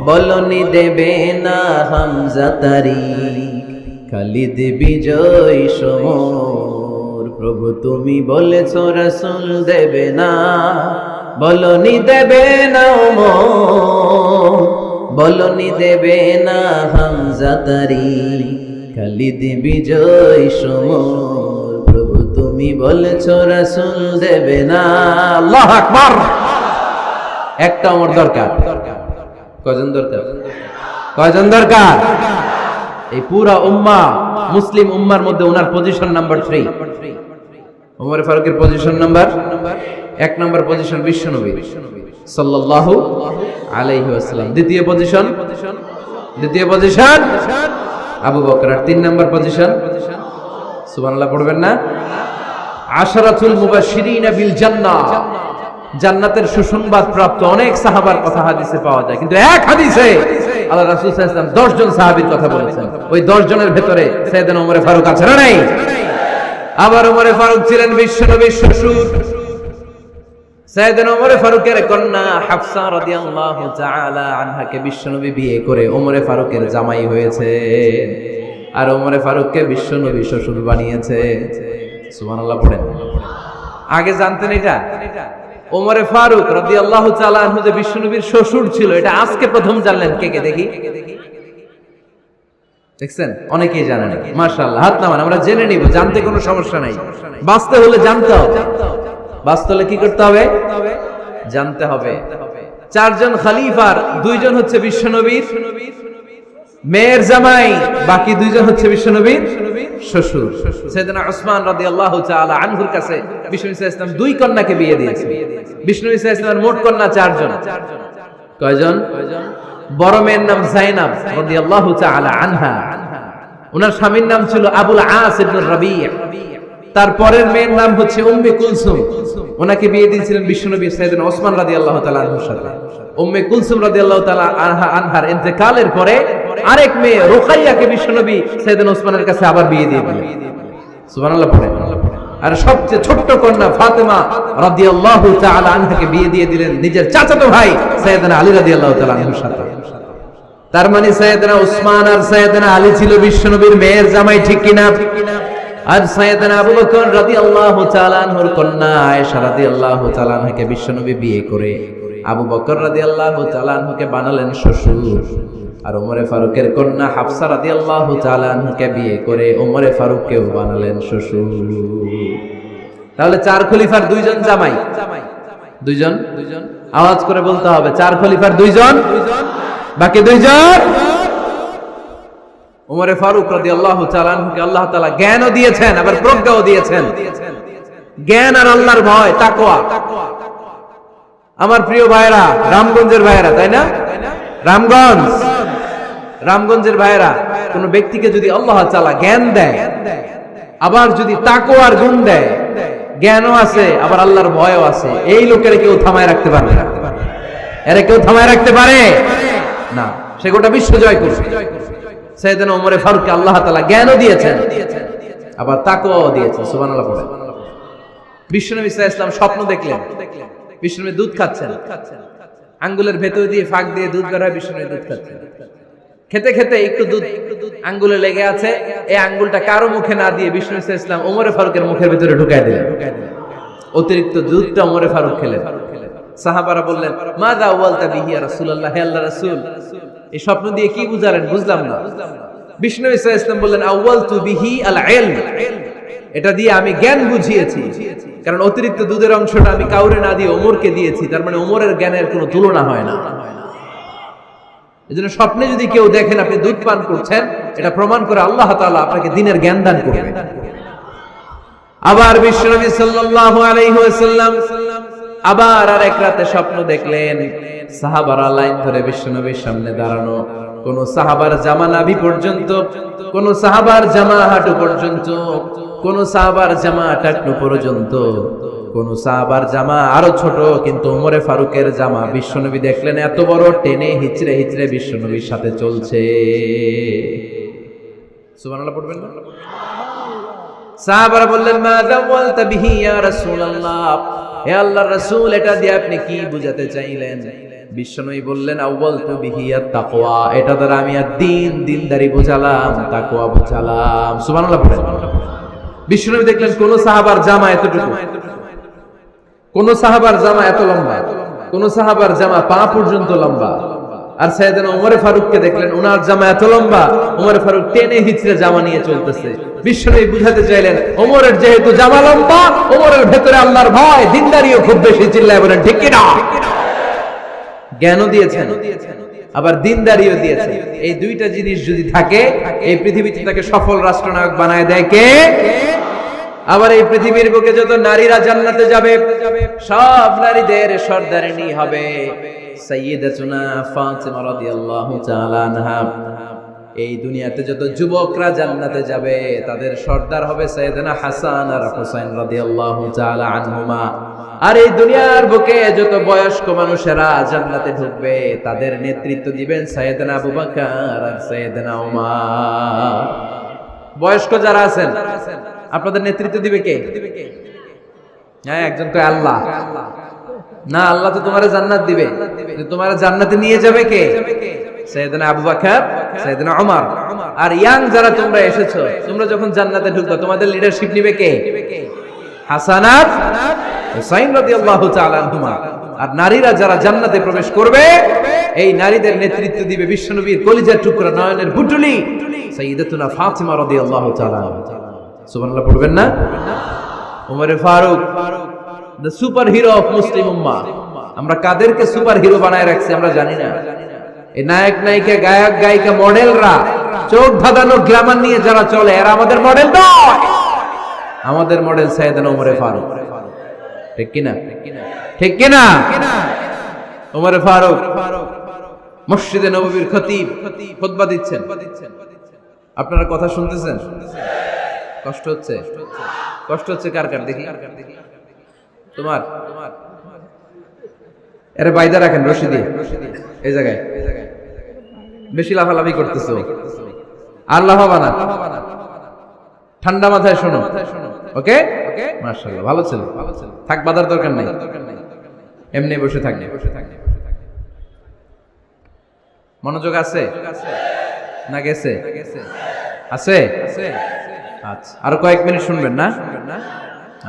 বলনি দেবে না হামজা তারিক, খালিদ বিজয় সমর। প্রভু তুমি বলেছো রাসূল দেবে না, বলনি দেবে না ওমর, বলনি দেবে না হামজা তারিক, খালিদ বিজয় সমর। প্রভু তুমি বলেছো রাসূল দেবে না। আল্লাহু আকবার। একটা ওমর দরকার। কয়জন দরকার? কয়জন দরকার? এই পুরা উম্মাহ, মুসলিম উম্মার মধ্যে ওনার পজিশন নাম্বার 3। ওমর ফারুকের পজিশন নাম্বার 1 নম্বর পজিশন বিশ্বনবী সাল্লাল্লাহু আলাইহি ওয়াসাল্লাম। দ্বিতীয় পজিশন আবু বকর। আর 3 নম্বর পজিশন, সুবহানাল্লাহ পড়বেন না? আশরাতুল মুবাশশিরিনা বিল জান্নাহ, জান্নাতের সুসংবাদ প্রাপ্ত অনেক সাহাবার কথা হাদিসে পাওয়া যায়, কিন্তু এক হাদিসে আল্লাহ রাসূল সাল্লাল্লাহু আলাইহি ওয়াসাল্লাম 10 জন সাহাবীর কথা বলেছেন। ওই 10 জনের ভেতরে সাইয়েদনা ওমর ফারুক আছে না নাই? আবার ওমর ফারুক ছিলেন বিশ্বনবীর শ্বশুর। সাইয়েদনা ওমর ফারুকের কন্যা হাফসা রাদিয়াল্লাহু তাআলা আনহাকে বিশ্বনবী বিয়ে করে ওমর ফারুকের জামাই হয়েছে, আর ওমর ফারুককে বিশ্বনবী শ্বশুর বানিয়েছে। সুবহানাল্লাহ পড়েন। আগে জানতেন এটা? ওমর ফারুক রাদিয়াল্লাহু তাআলা আনহু যে বিশ্বনবীর শ্বশুর ছিল, এটা আজকে প্রথম জানলেন। কে কে দেখি? দেখছেন? অনেকেই জানেন। মাশাআল্লাহ, হাত নামান, আমরা জেনে নিব, জানতে কোনো সমস্যা নাই। বাঁচতে হলে জানতে হবে। বাঁচতে হলে কি করতে হবে? জানতে হবে। 4 জন খলিফার 2 জন হচ্ছে বিশ্বনবীর মেয়ের জামাই, বাকি 2 জন হচ্ছে বিশ্বনবীর শ্বশুর। সাইয়েদনা উসমান রাদিয়াল্লাহু তাআলা আনহুর কাছে বিশ্বনবী সাল্লাল্লাহু আলাইহি ওয়াসাল্লাম 2 কন্যাকে বিয়ে দিয়েছেন। বিশ্বনবী সাল্লাল্লাহু আলাইহি ওয়াসাল্লামের মোট কন্যা 4 জন। কয়জন? বড় মেয়ের নাম যায়েনব রাদিয়াল্লাহু তাআলা আনহা, ওনার স্বামীর নাম ছিল আবুল আস ইবনে রাবি'। তারপরের মেয়ের নাম হচ্ছে উম্মে কুলসুম, ওনাকে বিয়ে দিয়েছিলেন বিশ্বনবী সাইয়েদনা ওসমান রাদিয়াল্লাহু তাআলা আনহুর সাথে। উম্মে কুলসুম রাদিয়াল্লাহু তাআলা আনহার ইন্তেকালের পরে আরেক মেয়ে রুকাইয়াকে বিশ্বনবী সাইয়েদনা ওসমানের কাছে আবার বিয়ে দিয়ে দিলেন। সুবহানাল্লাহ পড়েন। আর সবচেয়ে ছোট্ট কন্যা ফাতেমা রাদিয়াল্লাহু তাআলা আনহাকে বিয়ে দিয়ে দিলেন নিজের চাচাতো ভাই সাইয়েদনা আলী রাদিয়াল্লাহু তাআলা আনহুর সাথে। তার মানে সাইয়েদনা ওসমান আর সাইয়েদনা আলী ছিল বিশ্বনবীর মেয়ের জামাই। ঠিক কিনা? আর সাইয়েদনা আবু বকর রাদিয়াল্লাহু তাআলা আনহুর কন্যা আয়েশা রাদিয়াল্লাহু তাআলা আনহাকে বিশ্বনবী বিয়ে করে আবু বকর রাদিয়াল্লাহু তাআলা আনহুকে বানালেন শ্বশুর। আর ওমর ফারুকের কন্যা হাফসা রাদিয়াল্লাহু তাআলা আনহাকে বিয়ে করে ওমর ফারুককেও বানালেন শ্বশুর। তাহলে 4 খলিফার 2 জন জামাই। 2 জন? আওয়াজ করে বলতে হবে, 4 খলিফার 2 জন, বাকি 2 জন। ওমর ফারুক রাদিয়াল্লাহু তাআলা আনহুকে আল্লাহ তাআলা জ্ঞানও দিয়েছেন, আবার প্রজ্ঞাও দিয়েছেন। জ্ঞান আর আল্লাহর ভয়, তাকওয়া। আমার প্রিয় ভাইরা, রামগঞ্জের ভাইরা, তাই না? রামগঞ্জের ভাইরা, কোন ব্যক্তিকে যদি আল্লাহ তাআলা জ্ঞান দেয়, আবার যদি তাকওয়ার গুণ দেয়, জ্ঞানও আছে আবার আল্লাহর ভয়ও আছে, এই লোকের কেউ থামায় রাখতে পারবে না। এরা কেউ থামায় রাখতে পারে না, সে গোটা বিশ্ব জয় করবে। সাইয়েদনা ওমরে ফারুককে আল্লাহ তাআলা জ্ঞানও দিয়েছেন আবার তাকওয়াও দিয়েছেন। সুবহানাল্লাহ পড়ে। বিশ্বনবী সাল্লাল্লাহু আলাইহি ওয়াসাল্লাম স্বপ্ন দেখলেন, বিশ্বনবী দুধ খাচ্ছেন, আঙ্গুলের ভেতর দিয়ে ফাঁক দিয়ে দুধ বের হয়, বিশ্বনবী দুধ খাচ্ছেন। খেতে খেতে একটু দুধ আঙ্গুলে লেগে আছে, এই আঙ্গুলটা কারো মুখে না দিয়ে বিশ্বনবী সাল্লাল্লাহু আলাইহি ওয়াসাল্লাম ওমরে ফারুকের মুখের ভিতরে ঢুকায় দিলেন। অতিরিক্ত দুধটা ওমরে ফারুক খেলেন। সাহাবারা বললেন, মাযা ওয়ালতা বিহি ইয়া রাসূলুল্লাহ, হে আল্লাহর রাসূল, এই স্বপ্ন দিয়ে কি বুঝালেন, বুঝলাম না। বিশ্বনবী সাল্লাল্লাহু আলাইহি ওয়াসাল্লাম বললেন, আউয়ালতু বিহি আল ইলম, এটা দিয়ে আমি জ্ঞান বুঝিয়েছি, কারণ অতিরিক্ত দুধের অংশটা আমি কাউরে না দিয়ে ওমরকে দিয়েছি, তার মানে ওমরের জ্ঞানের কোনো তুলনা হয় না। এজন্য স্বপ্নে যদি কেউ দেখেন আপনি দুধ পান করছেন, এটা প্রমাণ করে আল্লাহ তাআলা আপনাকে দ্বীনের জ্ঞান দান করবেন। আবার বিশ্বনবী সাল্লাল্লাহু আলাইহি ওয়াসাল্লাম আবার আরেক রাতে স্বপ্ন দেখলেন, সাহাবারা লাইন ধরে বিশ্বনবীর সামনে দাঁড়ানো, কোন সাহাবার জামা নাভি পর্যন্ত, কোন সাহাবার জামা হাঁটু পর্যন্ত, কোন সাহাবার জামা টাকনু পর্যন্ত, কোন সাহাবার জামা আরো ছোট, কিন্তু ওমরে ফারুকের জামা বিশ্বনবী দেখলেন এত বড়, টেনে হিচড়ে হিচড়ে বিশ্বনবীর সাথে চলছে। সুবহানাল্লাহ পড়বেন না? সাহাবারা বললেন, মাযা ওয়ালতা বিহি ইয়া রাসূলুল্লাহ, হে আল্লাহর রাসূল, এটা দিয়ে আপনি কি বুঝাতে চাইলেন? বিশ্বনবী বললেন, আউয়ালতু বিহি আত তাকওয়া, এটা দ্বারা আমি দ্বীন, দ্বীনদারি বোঝালাম, তাকওয়া বোঝালাম। সুবহানাল্লাহ পড়েন। বিশ্বনবী দেখলেন কোন সাহাবার জামা এতটুকু, কোন সাহাবার জামা এত লম্বা, কোন সাহাবার জামা পা পর্যন্ত লম্বা, আর সাইয়েদনা ওমরে ফারুককে দেখলেন ওনার জামা এত লম্বা, ওমরে ফারুক টেনে হিচড়ে জামা নিয়ে চলতেছে। বিশ্বনবী বুঝাতে চাইলেন, ওমরের যেহেতু জামা লম্বা, ওমরের ভেতরে আল্লাহর ভয়, দ্বীনদারিও খুব বেশি। চিল্লায় বলেন ঠিক কি না? জ্ঞানও দিয়েছেন আবার দ্বীনদারিও দিয়েছেন। এই দুইটা জিনিস যদি থাকে, এই পৃথিবীতে তাকে সফল রাষ্ট্রনায়ক বানায় দেয় কে? আবার এই পৃথিবীর বুকে যত নারীরা জান্নাতে যাবে, সব নারীদের সর্দারিনী হবে সাইয়্যিদাতুনা ফাতিমা রাদিয়াল্লাহু তাআলা আনহা। এই দুনিয়াতে যত যুবকরা জান্নাতে যাবে, তাদের সর্দার হবে সাইয়েদনা হাসান আর হুসাইন রাদিয়াল্লাহু তাআলা আনহুমা। আর এই দুনিয়ার বুকে যত বয়স্ক মানুষেরা জান্নাতে ঢুকবে, তাদের নেতৃত্ব দিবেন সাইয়েদনা আবু বকর আর সাইয়েদনা ওমর। বয়স্ক যারা আছেন, আপনাদের নেতৃত্ব দিবে কে? হ্যাঁ, একজন কয় আল্লাহ। না, আল্লাহ তো তোমারে জান্নাত দিবে, তোমারে জান্নাতে নিয়ে যাবে কে? সাইয়েদনা আবু বকর, সাইয়েদনা ওমর। আর ইয়াং যারা তোমরা এসেছো, তোমরা যখন জান্নাতে ঢুকবে, তোমাদের লিডারশিপ নিবে কে? হাসান আর হুসাইন রাদিয়াল্লাহু তাআলা আনহুমা। আর নারীরা যারা জান্নাতে প্রবেশ করবে, এই নারীদের নেতৃত্ব দিবে বিশ্বনবীর কলিজার টুকরা, নয়নের বুটুলি সাইয়্যিদাতুনা ফাতিমা রাদিয়াল্লাহু তাআলা। সুবহানাল্লাহ পড়বেন না? ওমরে Farooq, the super hero of Muslim উম্মাহ। আমরা কাদেরকে সুপার হিরো বানায় রাখছি আমরা জানি না। এই নায়ক নায়িকা, গায়ক গায়িকা, মডেলরা, চোখ ধাঁধানো গ্ল্যামার নিয়ে যারা চলে, এরা আমাদের মডেল নয়। আমাদের মডেল সাইয়েদনা ওমরে ফারুক। ঠিক কিনা? ঠিক কিনা? ওমরে ফারুক মসজিদে নববীর খতিব, খুতবা দিচ্ছেন। আপনারা কথা শুনতেছেন? কষ্ট হচ্ছে? কষ্ট হচ্ছে কার কার দেখি? তোমার? আরে বাইদা রাখেন রশি দিয়ে এই জায়গায়। বেশি লাফালাফি করতেছো, আর লাফাবা না, ঠান্ডা মাথায় শোনো। ওকে, মাশাআল্লাহ, ভালো ছিল। থাক, বাধার দরকার নাই, এমনি বসে থাকবে। মনোযোগ আছে না গেছে? আছে? আচ্ছা, আরো কয়েক মিনিট শুনবেন না?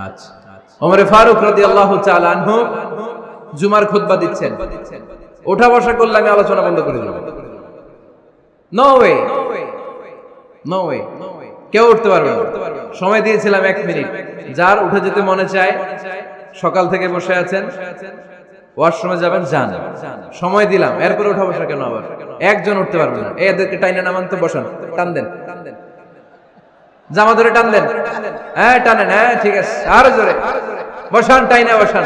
আচ্ছা। ওমরে ফারুক রাদিয়াল্লাহু তাআলা আনহু জুমার খুতবা দিচ্ছেন। ওঠা বসা করলে আমি আলোচনা বন্ধ করে দেব। নো ওয়ে, নো ওয়ে, কেউ উঠতে পারবে না। সময় দিয়েছিলাম 1 মিনিট। যার উঠে যেতে মনে চায়, সকাল থেকে বসে আছেন, ওয়াশরুমে যাবেন, যান, সময় দিলাম, এরপরে উঠা বসা কেন? আবার একজন উঠতে পারবে না। এদেরকে টাইনা নামান তো, বসান, টান দেন, জামা ধরে টান দেন। হ্যাঁ, টানেন। হ্যাঁ, ঠিক আছে, আরো জোরে বসান, টাইনা বসান।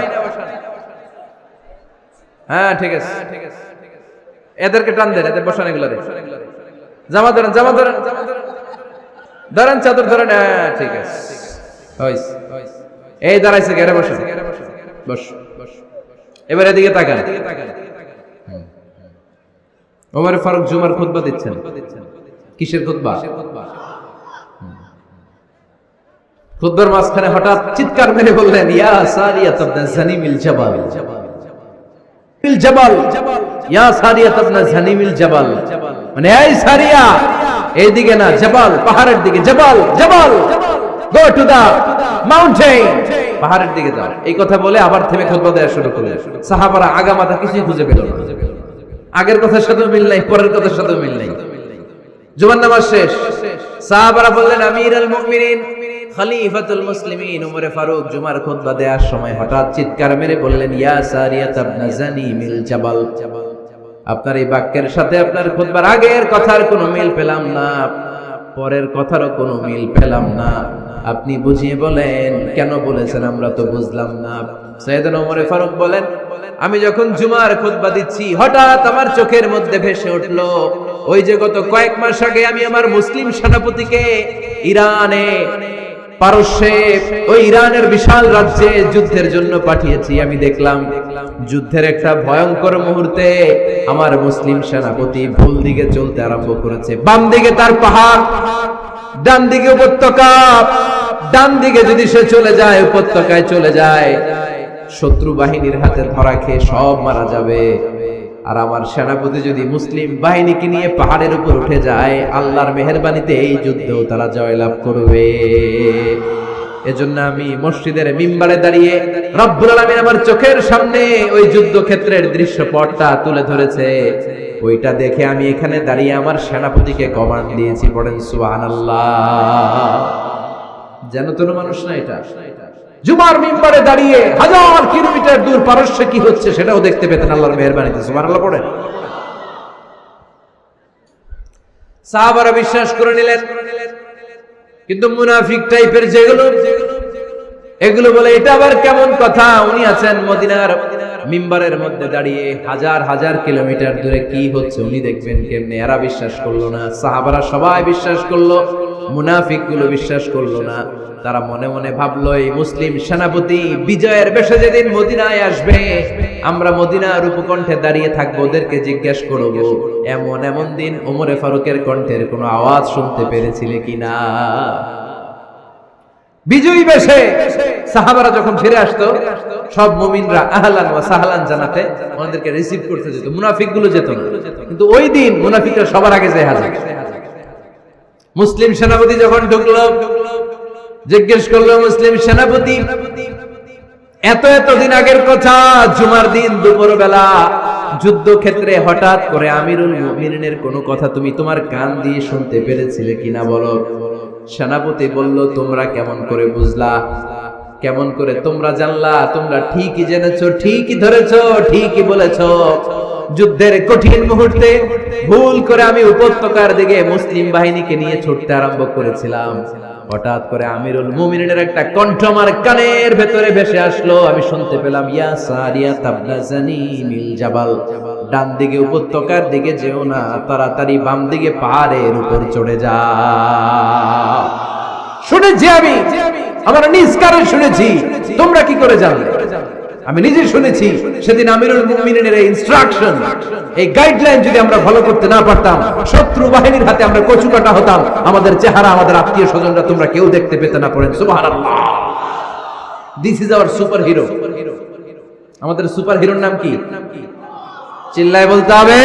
হ্যাঁ, ঠিক আছে, এদেরকে টান দেন, এদের বসান, এগুলো জামা ধরেন, জামা ধরেন। ধরেন চাদর ধরেন, ঠিক আছে, এই দাঁড়াইছে, ঘেরে বসো, বস, এবার এদিকে তাকান। ওমর ফারুক জুমার খুতবা দিচ্ছেন। কিসের খুতবা? খুতবার মাঝখানে হঠাৎ চিৎকার মেরে বললেন, ইয়া সারিয়াত ইবনে জানিমিল জাবাল, জাবাল, ইয়া সারিয়াত ইবনে জানিমিল জাবাল, মানে এই সারিয়া, এইদিকে না, জাবাল, পাহাড়ের দিকে, জাবাল, জাবাল, গো টু দা মাউন্টেন, পাহাড়ের দিকে যাও। এই কথা বলে আবার থেমে খুতবা দেওয়া শুরু করলেন। সাহাবারা আগা মাথা কিছুই খুঁজে পেল না। আগের কথার সাথে মিল নাই, পরের কথার সাথে মিল নাই। জুমার নামাজ শেষ, সাহাবারা বললেন, আমিরুল মুমিনিন, খলিফাতুল মুসলিমিন ওমর ফারুক জুমার খুতবা দেওয়ার সময় হঠাৎ চিৎকার মেরে বললেন, ইয়া সারিয়াত ইবনে জানিমিল জাবাল। আপনার এই বাক্যের সাথে আপনার খুতবার আগের কথার কোনো মিল পেলাম না, পরের কথারও কোনো মিল পেলাম না। আপনি বুঝিয়ে বলেন কেন বলেছেন, আমরা তো বুঝলাম না। সাইয়েদনা ওমর ফারুক বলেন, আমি যখন জুমার খুতবা দিচ্ছি হঠাৎ আমার চোখের মধ্যে ভেসে উঠলো ওই যে গত কয়েক মাস আগে আমি আমার মুসলিম সেনাপতিকে ইরানে, পারস্যে, ওই ইরানের বিশাল রাজ্যে যুদ্ধের জন্য পাঠিয়েছি। আমি দেখলাম যুদ্ধের একটা ভয়ঙ্কর মুহূর্তে আমার মুসলিম সেনাপতি ভুল দিকে চলতে আরম্ভ করেছে। বাম দিকে তার পাহাড়, ডান দিকে উপত্যকা। ডান দিকে যদি সে চলে যায়, উপত্যকায় চলে যায়, শত্রু বাহিনীর হাতে ধরা খেয়ে সব মারা যাবে। আর আমার সেনাপতি যদি মুসলিম বাহিনীকে নিয়ে পাহাড়ের উপর উঠে যায়, আল্লাহর মেহেরবানিতে এই যুদ্ধেও তারা জয়লাভ করবে। এজন্য আমি মসজিদের মিম্বারে দাঁড়িয়ে রব্বুল আলামিন আমার চোখের সামনে ওই যুদ্ধক্ষেত্রের দৃশ্যপটটা তুলে ধরেছে, ওইটা দেখে আমি এখানে দাঁড়িয়ে আমার সেনাপতিকে কমান্ড দিয়েছি। পড়েন সুবহানাল্লাহ। যেন তোর মানুষ না এটা, জুমার মিম্বারে দাঁড়িয়ে 1000 কিলোমিটার দূর পারস্যে কি হচ্ছে সেটাও দেখতে পেতেন আল্লাহর মেহেরবানিতে। সুবহানাল্লাহ পড়েন। সাহাবারা বিশ্বাস করে নিলেন, কিন্তু মুনাফিক টাইপের যেগুলো, এগুলো বলে এটা আবার কেমন কথা, উনি আছেন মদিনার মিম্বারের মধ্যে দাঁড়িয়ে, হাজার হাজার কিলোমিটার দূরে কি হচ্ছে উনি দেখবেন কেমনে। এরা বিশ্বাস করলো না, সাহাবারা সবাই বিশ্বাস করলো, মুনাফিক গুলো বিশ্বাস করলো না। তারা মনে মনে ভাবলো, এই মুসলিম সেনাপতি বিজয়ের বেশে যেদিন মদিনায় আসবে, আমরা মদিনার উপকণ্ঠে দাঁড়িয়ে থাকবো, ওদেরকে জিজ্ঞেস করবো এমন এমন দিন ওমরে ফারুকের কণ্ঠের কোনো আওয়াজ শুনতে পেরেছিলে কিনা। বিজয়ী বেশে সাহাবারা যখন ফিরে আসতো, সব মুমিনরা আহলান ওয়া সাহলান জানাতে ওনাদেরকে রিসিভ করতে যেত, মুনাফিক গুলো যেত না। কিন্তু ওই দিন মুনাফিকরা সবার আগে যায় হাজির। মুসলিম সেনাপতি যখন ঢুকলো, জিজ্ঞেস করলো, মুসলিম সেনাপতি, এতদিন আগের কথা, জুমার দিন দুপুর বেলা যুদ্ধক্ষেত্রে হঠাৎ করে আমিরুল মুমিনিনের কোনো কথা তুমি তোমার কান দিয়ে শুনতে পেরেছিলে কিনা বলো। সেনাপতি বলল, তোমরা কেমন করে বুঝলা, কেমন করে তোমরা জানলা? তোমরা ঠিকই জেনেছো, ঠিকই ধরেছো, ঠিকই বলেছো। যুদ্ধের কঠিন মুহূর্তে ভুল করে আমি উপত্যকার দিকে মুসলিম বাহিনীকে নিয়ে ছুটতে আরম্ভ করেছিলাম। হঠাৎ করে আমিরুল মুমিনিনের একটা কণ্ঠ আমার কানের ভেতরে ভেসে আসলো। আমি শুনতে পেলাম, ইয়া সারিয়াত ইবনে জানিমিল জাবাল, ডান দিকে উপত্যকার দিকে যেও না, তাড়াতাড়ি বাম দিকে পাহাড়ের উপর চড়ে যাও। শুনেছি আমি, আমার নিজ কানে শুনেছি, তোমরা কি করে জানলে? আমি নিজে শুনেছি। সেদিন আমিরুল মুমিনিনের এই ইনস্ট্রাকশন, এই গাইডলাইন যদি আমরা ফলো করতে না পারতাম, শত্রু বাহিনীর হাতে আমরা কচুকাটা হতাম। আমাদের চেহারা, আমাদের আত্মীয় স্বজনরা তোমরা কেউ দেখতে পেতে না। পড়েন সুবহানাল্লাহ। This is our super hero. আমাদের সুপার হিরোর নাম কি? চিল্লায় বলতে হবে,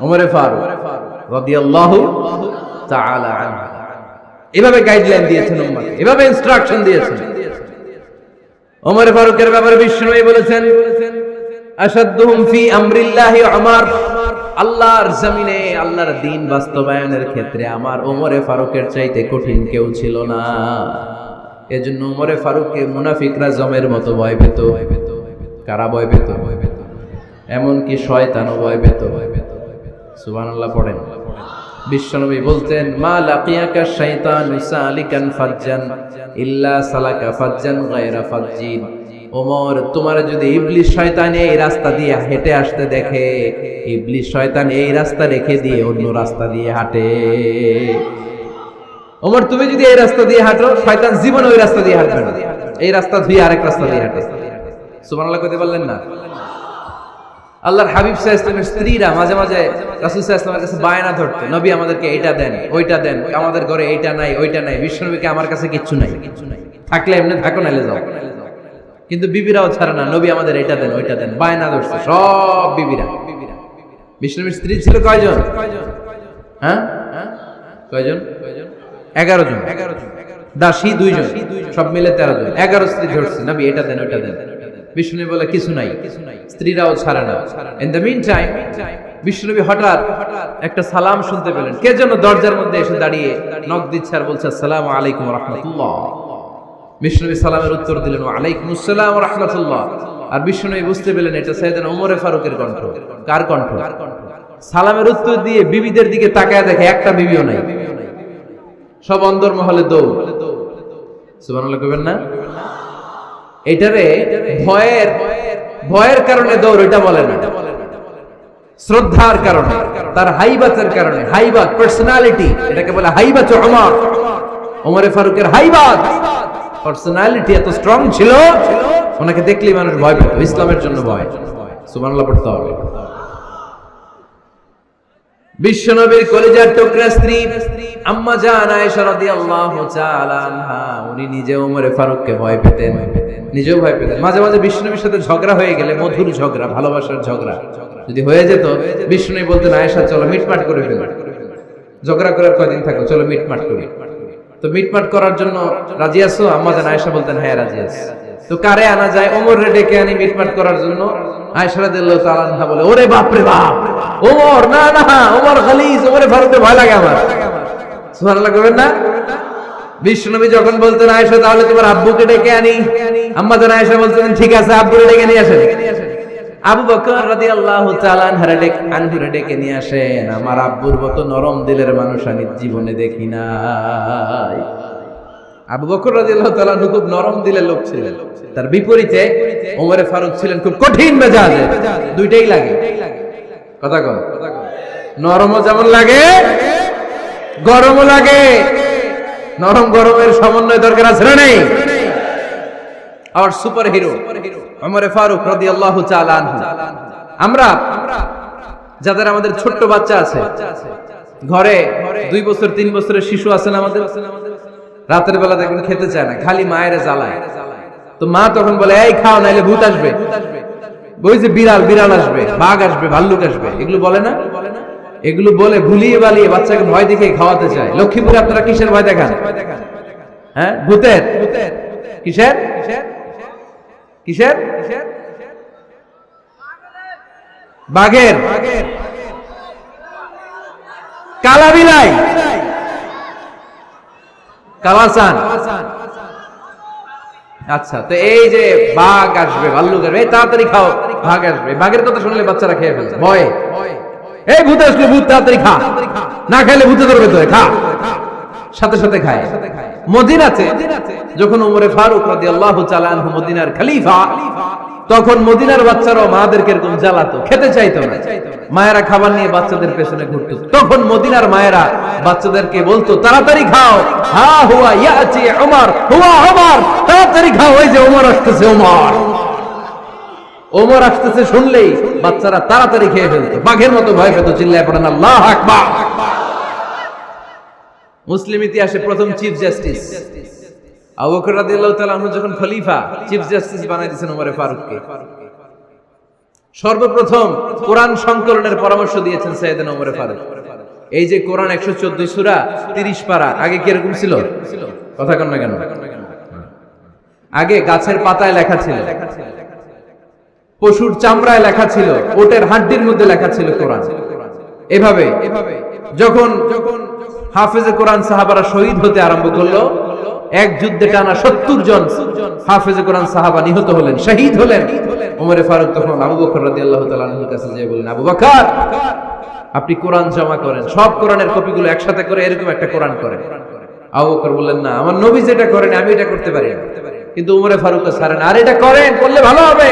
ওমর ফারুক রাদিয়াল্লাহু তাআলা আনহু। এভাবে গাইডলাইন দিয়েছেন উম্মতকে, এভাবে ইনস্ট্রাকশন দিয়েছেন। ওমর ফারুকের ব্যাপারে বিশ্বনবী বলেছেন, আশাদ্দুহুম ফি আমরিল্লাহি উমর, আল্লাহর জমিনে আল্লাহর দ্বীন বাস্তবায়নের ক্ষেত্রে আমার ওমর ফারুকের চাইতে কঠিন কেউ ছিল না। এজন্য ওমর ফারুককে মুনাফিকরা জমের মতো ভয় পেত। কারা ভয় পেত? এমনকি শয়তানও ভয় পেত। সুবহানাল্লাহ পড়েন। বিশ্বনবী বলতেন, মা লাকিয়াকা শাইতানু সালিকান ফাজ্জান ইল্লা সালাকা ফাজ্জান গায়রা ফাজ্জিন। ওমর, তোমার যদি ইবলিস শয়তান এই রাস্তা দিয়ে হেঁটে আসতে দেখে, ইবলিস শয়তান এই রাস্তা রেখে দিয়ে অন্য রাস্তা দিয়ে হাঁটে। ওমর তুমি যদি এই রাস্তা দিয়ে হাঁটো, শয়তান জীবনে ওই রাস্তা দিয়ে হাঁটবে না, এই রাস্তা ধুয়ে আরেক রাস্তা দিয়ে হাঁটে। সুবহানাল্লাহ কইতে পারলেন না? আল্লাহর হাবিব সাল্লাল্লাহু আলাইহি ওয়াসাল্লামের স্ত্রীরা মাঝে মাঝে রাসূল সাল্লাল্লাহু আলাইহি ওয়াসাল্লামের কাছে বায়না ধরতো, নবী আমাদেরকে এইটা দেন, ওইটা দেন, আমাদের ঘরে এইটা নাই, ওইটা নাই। বিশ্বনবীকে আমার কাছে কিচ্ছু নাই, থাকলে এমনি থাকো, নাইলে যাও। কিন্তু বিবিরাও ছাড়ে না, নবী আমাদের এইটা দেন, ওইটা দেন, বায়না ধরছে সব বিবিরা। বিশ্বনবীর স্ত্রী ছিল কয়জন? হ্যাঁ, কয়জন? 11 জন। দাসী 2 জন, সব মিলে 13 জন। 11 স্ত্রী ধরছে, নবী এটা দেন, ওইটা দেন। বিষ্ণুনবী বলে কিছু নাই, স্ত্রীরাও ছাড়ে না। ইন দ্য মিন টাইম বিষ্ণুনবী হঠাৎ একটা সালাম শুনতে পেলেন। কে যেন দরজার মধ্যে এসে দাঁড়িয়ে নক দিচ্ছে আর বলছে আসসালামু আলাইকুম ওয়া রাহমাতুল্লাহ। বিষ্ণুনবী সালামের উত্তর দিলেন ওয়া আলাইকুমুস সালাম ওয়া রাহমাতুল্লাহ। আর বিষ্ণুনবী বুঝতে পেলেন এটা সাইয়েদনা ওমর ফারুকের কণ্ঠ। কার কণ্ঠ? সালামের উত্তর দিয়ে বিবিদের দিকে তাকায় দেখে একটা বিবিও নাই, সব অন্দরমহলে দৌড়। সুবহানাল্লাহ কইবেন না? এটারে ভয়ের কারণে দৌড়, এটা বলে না, শ্রদ্ধার কারণে, তার হাইবাতের কারণে। হাইবাত, পার্সোনালিটি, এটাকে বলে হাইবাত। ওমর ফারুকের হাইবাত, পার্সোনালিটি এত স্ট্রং ছিল, ওনাকে দেখলেই মানুষ ভয় পেত, ইসলামের জন্য ভয়। সুবহানাল্লাহ পড়তে হবে। বিশ্বনবীর কলিজার টুকরা স্ত্রী আম্মা জান আয়েশা রাদিয়াল্লাহু তাআলা আনহা, উনি নিজে ওমর ফারুককে ভয় পেতেন, নিজেও ভয় পেতেন। মাঝে মাঝে বিশ্বনবীর সাথে ঝগড়া হয়ে গেলে, মধুর ঝগড়া, ভালোবাসার ঝগড়া যদি হয়ে যেত, বিশ্বনবী বলতেন আয়েশা চলো মিটমাট করে ফেলি, ঝগড়া করার কয়দিন থাকো, চলো মিটমাট করি। তো মিটমাট করার জন্য রাজি আছো? আম্মা জান আয়েশা বলতেন হ্যাঁ রাজি আছি। তো কারে আনা যায়? ওমর রে ডেকে আনি মিটমাট করার জন্য। আয়েশা রাদিয়াল্লাহু তাআলা আনহা বলে ওরে বাপ রে বাপ, ওমর না না, ওমর খালিস, ওমরে ফারুককে ভয় লাগে আমার। সুবহানাল্লাহ কইবেন না? বিশ্বনবী যখন বলতেন আয়েশা তাহলে তোমার আব্বুকে ডেকে আনি, আম্মা জান আয়েশা বলতেন ঠিক আছে আব্বুরে ডেকে নিয়ে আসেন। আবু বকর রাদিয়াল্লাহু তাআলা আনহুরে ডেকে নিয়ে আসেন। আমার আব্বুর মতো নরম দিলের মানুষ আমি জীবনে দেখি নাই। আবু বকর রাদিয়াল্লাহু তাআলা আনহু খুব নরম দিলের লোক ছিলেন, তার বিপরীতে ওমরে ফারুক ছিলেন খুব কঠিন মেজাজের। দুইটাই লাগে, কথা কন, নরমও যেমন লাগে, গরমও লাগে। নরম গরমের সমন্বয় দরকার আছে না নেই? আর সুপার হিরো ওমরে ফারুক রাদিয়াল্লাহু তাআলা আনহু। আমরা যাদের আমাদের ছোট্ট বাচ্চা আছে, ঘরে 2 বছর 3 বছরের শিশু আছেন আমাদের, রাতের বেলা দেখবেন খেতে চায় না, খালি মায়ের জ্বালায়। তো মা তখন বলে এই খাও নাইলে ভূত আসবে, ওই যে বিড়াল আসবে, বাঘ আসবে, ভাল্লুক আসবে, এগুলো বলে না? এগুলো বলে ভুলিয়ে বালিয়ে বাচ্চাকে ভয় দেখে খাওয়াতে চায়। লক্ষ্মীপুরে আপনারা কিসের ভয় দেখান? হ্যাঁ, ভূতের। কিসের? কিসের? বাঘের। কালা বিলাই, কালাসান। আচ্ছা, তো এই যে বাঘ আসবে, ভাল্লুক আসবে, এই তাড়াতাড়ি খাও, বাঘ আসবে। বাঘের কথা শুনলে বাচ্চারা খেয়ে ফেলে ভয়ে। এই ভূত আসলে, ভূত তাড়াতাড়ি খা, না খাইলে ভূতে ধরবে, তো খা, সাথে সাথে খায়। মদিনাতে যখন ওমরে ফারুক রাদিয়াল্লাহু তাআলা আনহু মদিনার খলিফা, তখন মদিনার বাচ্চারাও মাদেরকে এরকম জ্বালাতো, খেতে চাইতো না। মায়েরা খাবার নিয়ে বাচ্চাদের পেছনে ঘুরতো। তখন মদিনার মায়েরা বাচ্চাদেরকে বলতো তাড়াতাড়ি খাও, হা হুয়া ইয়াতি ওমর, হুয়া ওমর, তাড়াতাড়ি খাও, ওই যে ওমর আসতেছে, ওমর, ওমর আসতেছে শুনলেই বাচ্চারা তাড়াতাড়ি খেয়ে ফেলতো, বাঘের মতো ভয় পেত। চিল্লায় পড়েন আল্লাহু আকবার। মুসলিম ইতিহাসে প্রথম চিফ জাস্টিস আবু বকর রাদিয়াল্লাহু তাআলা আনহু যখন খলিফা, চিফ জাস্টিস বানাই দিয়েছেন ওমরে ফারুককে। সর্বপ্রথম কোরআন সংকলনের পরামর্শ দিয়েছেন সাইয়েদনা ওমরে ফারুক। এই যে কোরআন 114 সূরা 30 পারা, আগে কি এরকম ছিল? কথা কন না কেন? আগে গাছের পাতায় লেখা ছিল, পশুর চামড়ায় লেখা ছিল, ওটের হাড্ডির মধ্যে লেখা ছিল কোরআন। এভাবে যখন হাফেজে কোরআন সাহাবারা শহীদ হতে আরম্ভ করলো, এক যুদ্ধে টানা 70 জন হাফেজে কোরআন সাহাবা নিহত হলেন, শহীদ হলেন। ওমরে ফারুক তখন আবু বকর রাদিয়াল্লাহু তাআলা আনহুর কাছে যেয়ে বললেন, আবু বকর আপনি কোরআন জমা করেন, সব কোরআনের কপিগুলো একসাথে করে এরকম একটা কোরআন করেন। আবু বকর বললেন না, আমার নবী যেটা করেন আমি এটা করতে পারি না। কিন্তু ওমরে ফারুক ছাড়েন, আর এটা করেন, করলে ভালো হবে,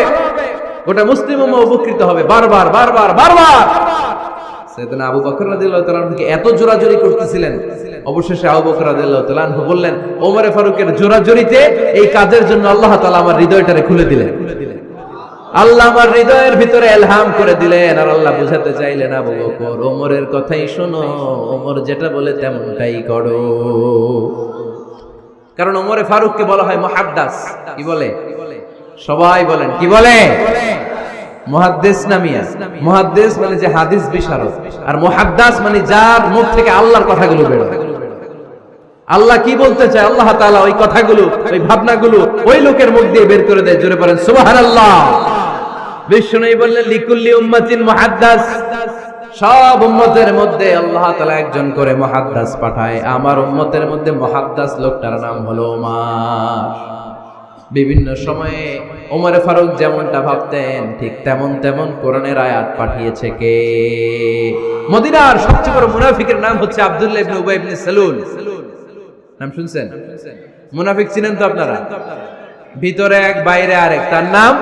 গোটা মুসলিম উম্মাহ উপকৃত হবে। বারবার বারবার বারবার সাইয়েদনা আবু বকর রাদিয়াল্লাহু তাআলা আনহুকে এত জোরাজুরি করতেছিলেন, অবশেষে আবু বকর রাদিয়াল্লাহু তাআলা আনহু বললেন, ওমরে ফারুকের জোরাজুরিতে এই কাজের জন্য আল্লাহ তাআলা আমার হৃদয়টারে খুলে দিলেন। আল্লাহ আমার হৃদয়ের ভিতরে ইলহাম করে দিলেন, আর আল্লাহ বুঝাতে চাইলেন, আবু বকর ওমরের কথাই শোনো, ওমর যেটা বলে তেমনটাই করো। কারণ ওমরে ফারুককে বলা হয় মুহাদ্দাস। কি বলে? সবাই বলেন কি বলে? মুহাদ্দিস নামিয়া। মুহাদ্দিস মানে যে হাদিস বিশারদ, আর মুহাদ্দাস মানে যার মুখ থেকে আল্লাহর কথাগুলো বের হয়। আল্লাহ কি বলতে চায়, আল্লাহ তাআলা ওই কথাগুলো, ওই ভাবনাগুলো ওই লোকের মুখ দিয়ে বের করে দেয়। জোরে বলেন সুবহানাল্লাহ। বিশ্বনবী বললেন, লিকুল্লি উম্মাতিন মুহাদ্দাস, সব উম্মতের মধ্যে আল্লাহ তাআলা একজন করে মুহাদ্দাস পাঠায়। আমার উম্মতের মধ্যে মুহাদ্দাস লোকটার নাম হলো ওমর। বিভিন্ন সময়ে ওমরে ফারুক যেমনটা ভাবতেন ঠিক তেমন তেমন কোরআনের আয়াত পাঠিয়েছে কে? মদিনার সবচেয়ে বড় মুনাফিকের নাম হচ্ছে আব্দুল্লাহ ইবনে উবাই ইবনে সালুল। নাম শুনছেন? মুনাফিক চিনেন তো আপনারা? ভিতরে এক বাইরে আরেক, তার নাম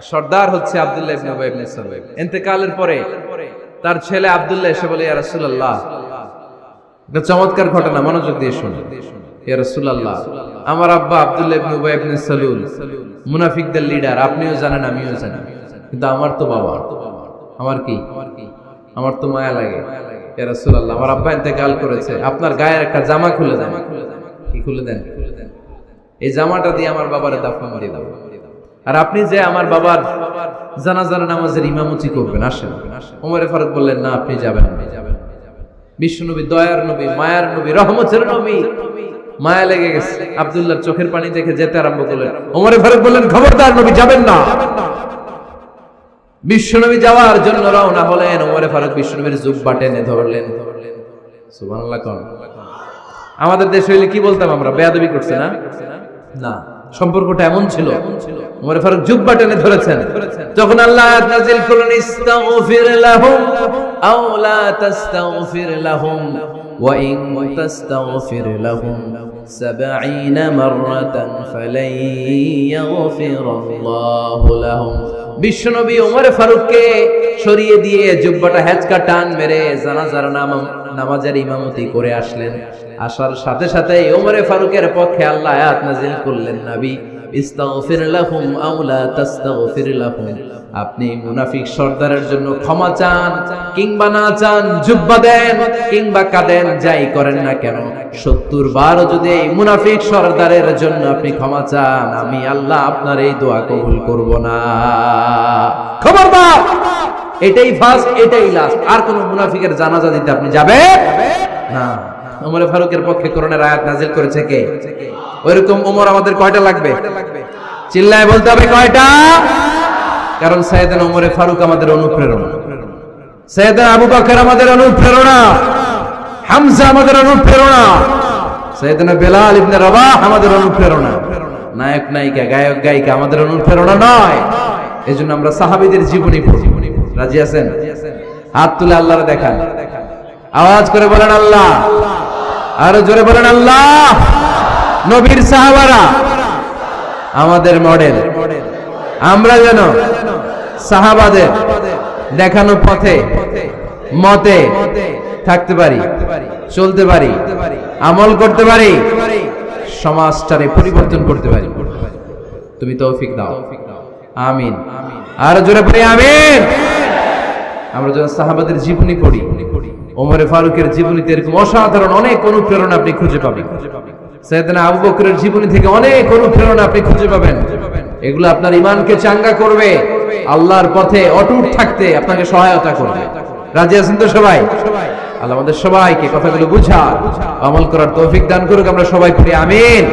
সর্দার হচ্ছে আব্দুল্লাহ ইবনে উবাই ইবনে সালুল। ইন্তেকালের পরে তার ছেলে আব্দুল্লাহ এসে বলে, ইয়া রাসূলুল্লাহ, একটা চমৎকার ঘটনা, মনোযোগ দিয়ে শুনুন। ইয়া রাসূলুল্লাহ, আমার আব্বা আব্দুল্লাহ ইবনে উবাই ইবনে সালুল মুনাফিকদের লিডার, আপনিও জানেন আমিও জানি, কিন্তু আমার তো বাবা, আমার কি, আমার তো মায়া লাগে। ইয়া রাসূলুল্লাহ, আমার আব্বা ইন্তেকাল করেছে, আপনার গায়ের একটা জামা খুলে দেন। কি খুলে দেন? এই জামাটা দিয়ে আমার বাবারে দাফন দিয়ে দাও, আর আপনি যে আমার বাবার জানাজার নামাজের ইমামতি করবেন, আসেন। ওমরে ফারুক বললেন, না, আপনি যাবেন। বিশ্বনবী দয়ার নবী, মায়ার নবী, রহমতের নবী, মায়া লেগে গেছে, আব্দুল্লাহর চোখের পানি দেখে যেতে আরম্ভ করলেন। ওমরে ফারুক বললেন, খবরদার, নবী যাবেন না। বিশ্বনবী যাওয়ার জন্য রওনা হলেন। ওমরে ফারুক বিশ্বনবীর জুব্বা টেনে ধরলেন। সুবহানাল্লাহ। আমাদের দেশে হইলে কি বলতাম আমরা? বেয়াদবি করছে না? না, সম্পর্কটা এমন ছিল। ওমর ফারুক জুব্বা টেনে ধরেছেন। যখন আল্লাহ আয়াত নাযিল করলেন, ইস্তাগফির লাহুম আও লা তাস্তাগফির লাহুম ওয়া ইন তাস্তাগফির লাহুম ৭০ মাররাতান ফালাই ইয়াগফিরাল্লাহু লাহুম। বিশ্বনবী ওমর ফারুককে সরিয়ে দিয়ে জুব্বাটা হেঁচকা টান মেরে জানাজার নামাজের ইমামতি করে আসলেন। আসার সাথে সাথে ওমরে ফারুকের পক্ষে আল্লাহ আয়াত নাযিল করলেন, নবী, ইস্তাগফির লাহুম আও লা তাস্তাগফির লাহুম, আপনি মুনাফিক সর্দারের জন্য ক্ষমা চান কিংবা না চান, জুব্বা দেন কিংবা কাঁদেন, যাই করেন না কেন, ৭০ বার যদি এই মুনাফিক সর্দারের জন্য আপনি ক্ষমা চান, আমি আল্লাহ আপনার এই দোয়া কবুল করব না। খবরদার, এটাই ফার্স্ট, এটাই লাস্ট, আর কোন মুনাফিকের জানাজা দিতে আপনি যাবেন না। ওমর ফারুকের পক্ষে কোরআনের আয়াত নাযিল করেছে কে? ওইরকম ওমর আমাদের কয়টা লাগবে? চিল্লায় বলতে হবে কয়টা? কারণ সাইয়েদনা ওমর ফারুক আমাদের অনুপ্রেরণা, সাইয়েদনা আবু বকর আমাদের অনুপ্রেরণা, হামজা আমাদের অনুপ্রেরণা, সাইয়েদনা বেলাল ইবনে রবাহ আমাদের অনুপ্রেরণা। নায়ক নায়িকা, গায়ক গায়িকা আমাদের অনুপ্রেরণা নয়। এজন্য আমরা সাহাবীদের জীবনী পড়ি। রাজি আছেন? হাত তুলে আল্লাহরে দেখান, আওয়াজ করে বলেন আল্লাহ, আরো জোরে বলেন আল্লাহ। নবীর সাহাবারা আমাদের মডেল, আমরা যেন সাহাবাদের দেখানো পথে মতে থাকতে পারি, চলতে পারি, আমল করতে পারি, সমাজটারে পরিবর্তন করতে পারি। তুমি তৌফিক দাও, আমিন। আর জোরে পড়ি আমিন। আমরা যখন সাহাবাদের জীবনী পড়ি, ওমর ফারুকের জীবনীতে এরকম অসাধারণ অনেক অনুপ্রেরণা আপনি খুঁজে পাবেন। সাইয়েদনা আবু বকরের জীবনী থেকে অনেক অনুপ্রেরণা আপনি খুঁজে পাবেন। এগুলো আপনার ঈমানকে চাঙ্গা করবে, আল্লাহর পথে অটুট থাকতে আপনাকে সহায়তা করবে। রাজি আছেন তো সবাই? আল্লাহ আমাদের সবাইকে কথাগুলো বুঝা আমল করার তৌফিক দান করুক। আমরা সবাই পড়ি আমিন।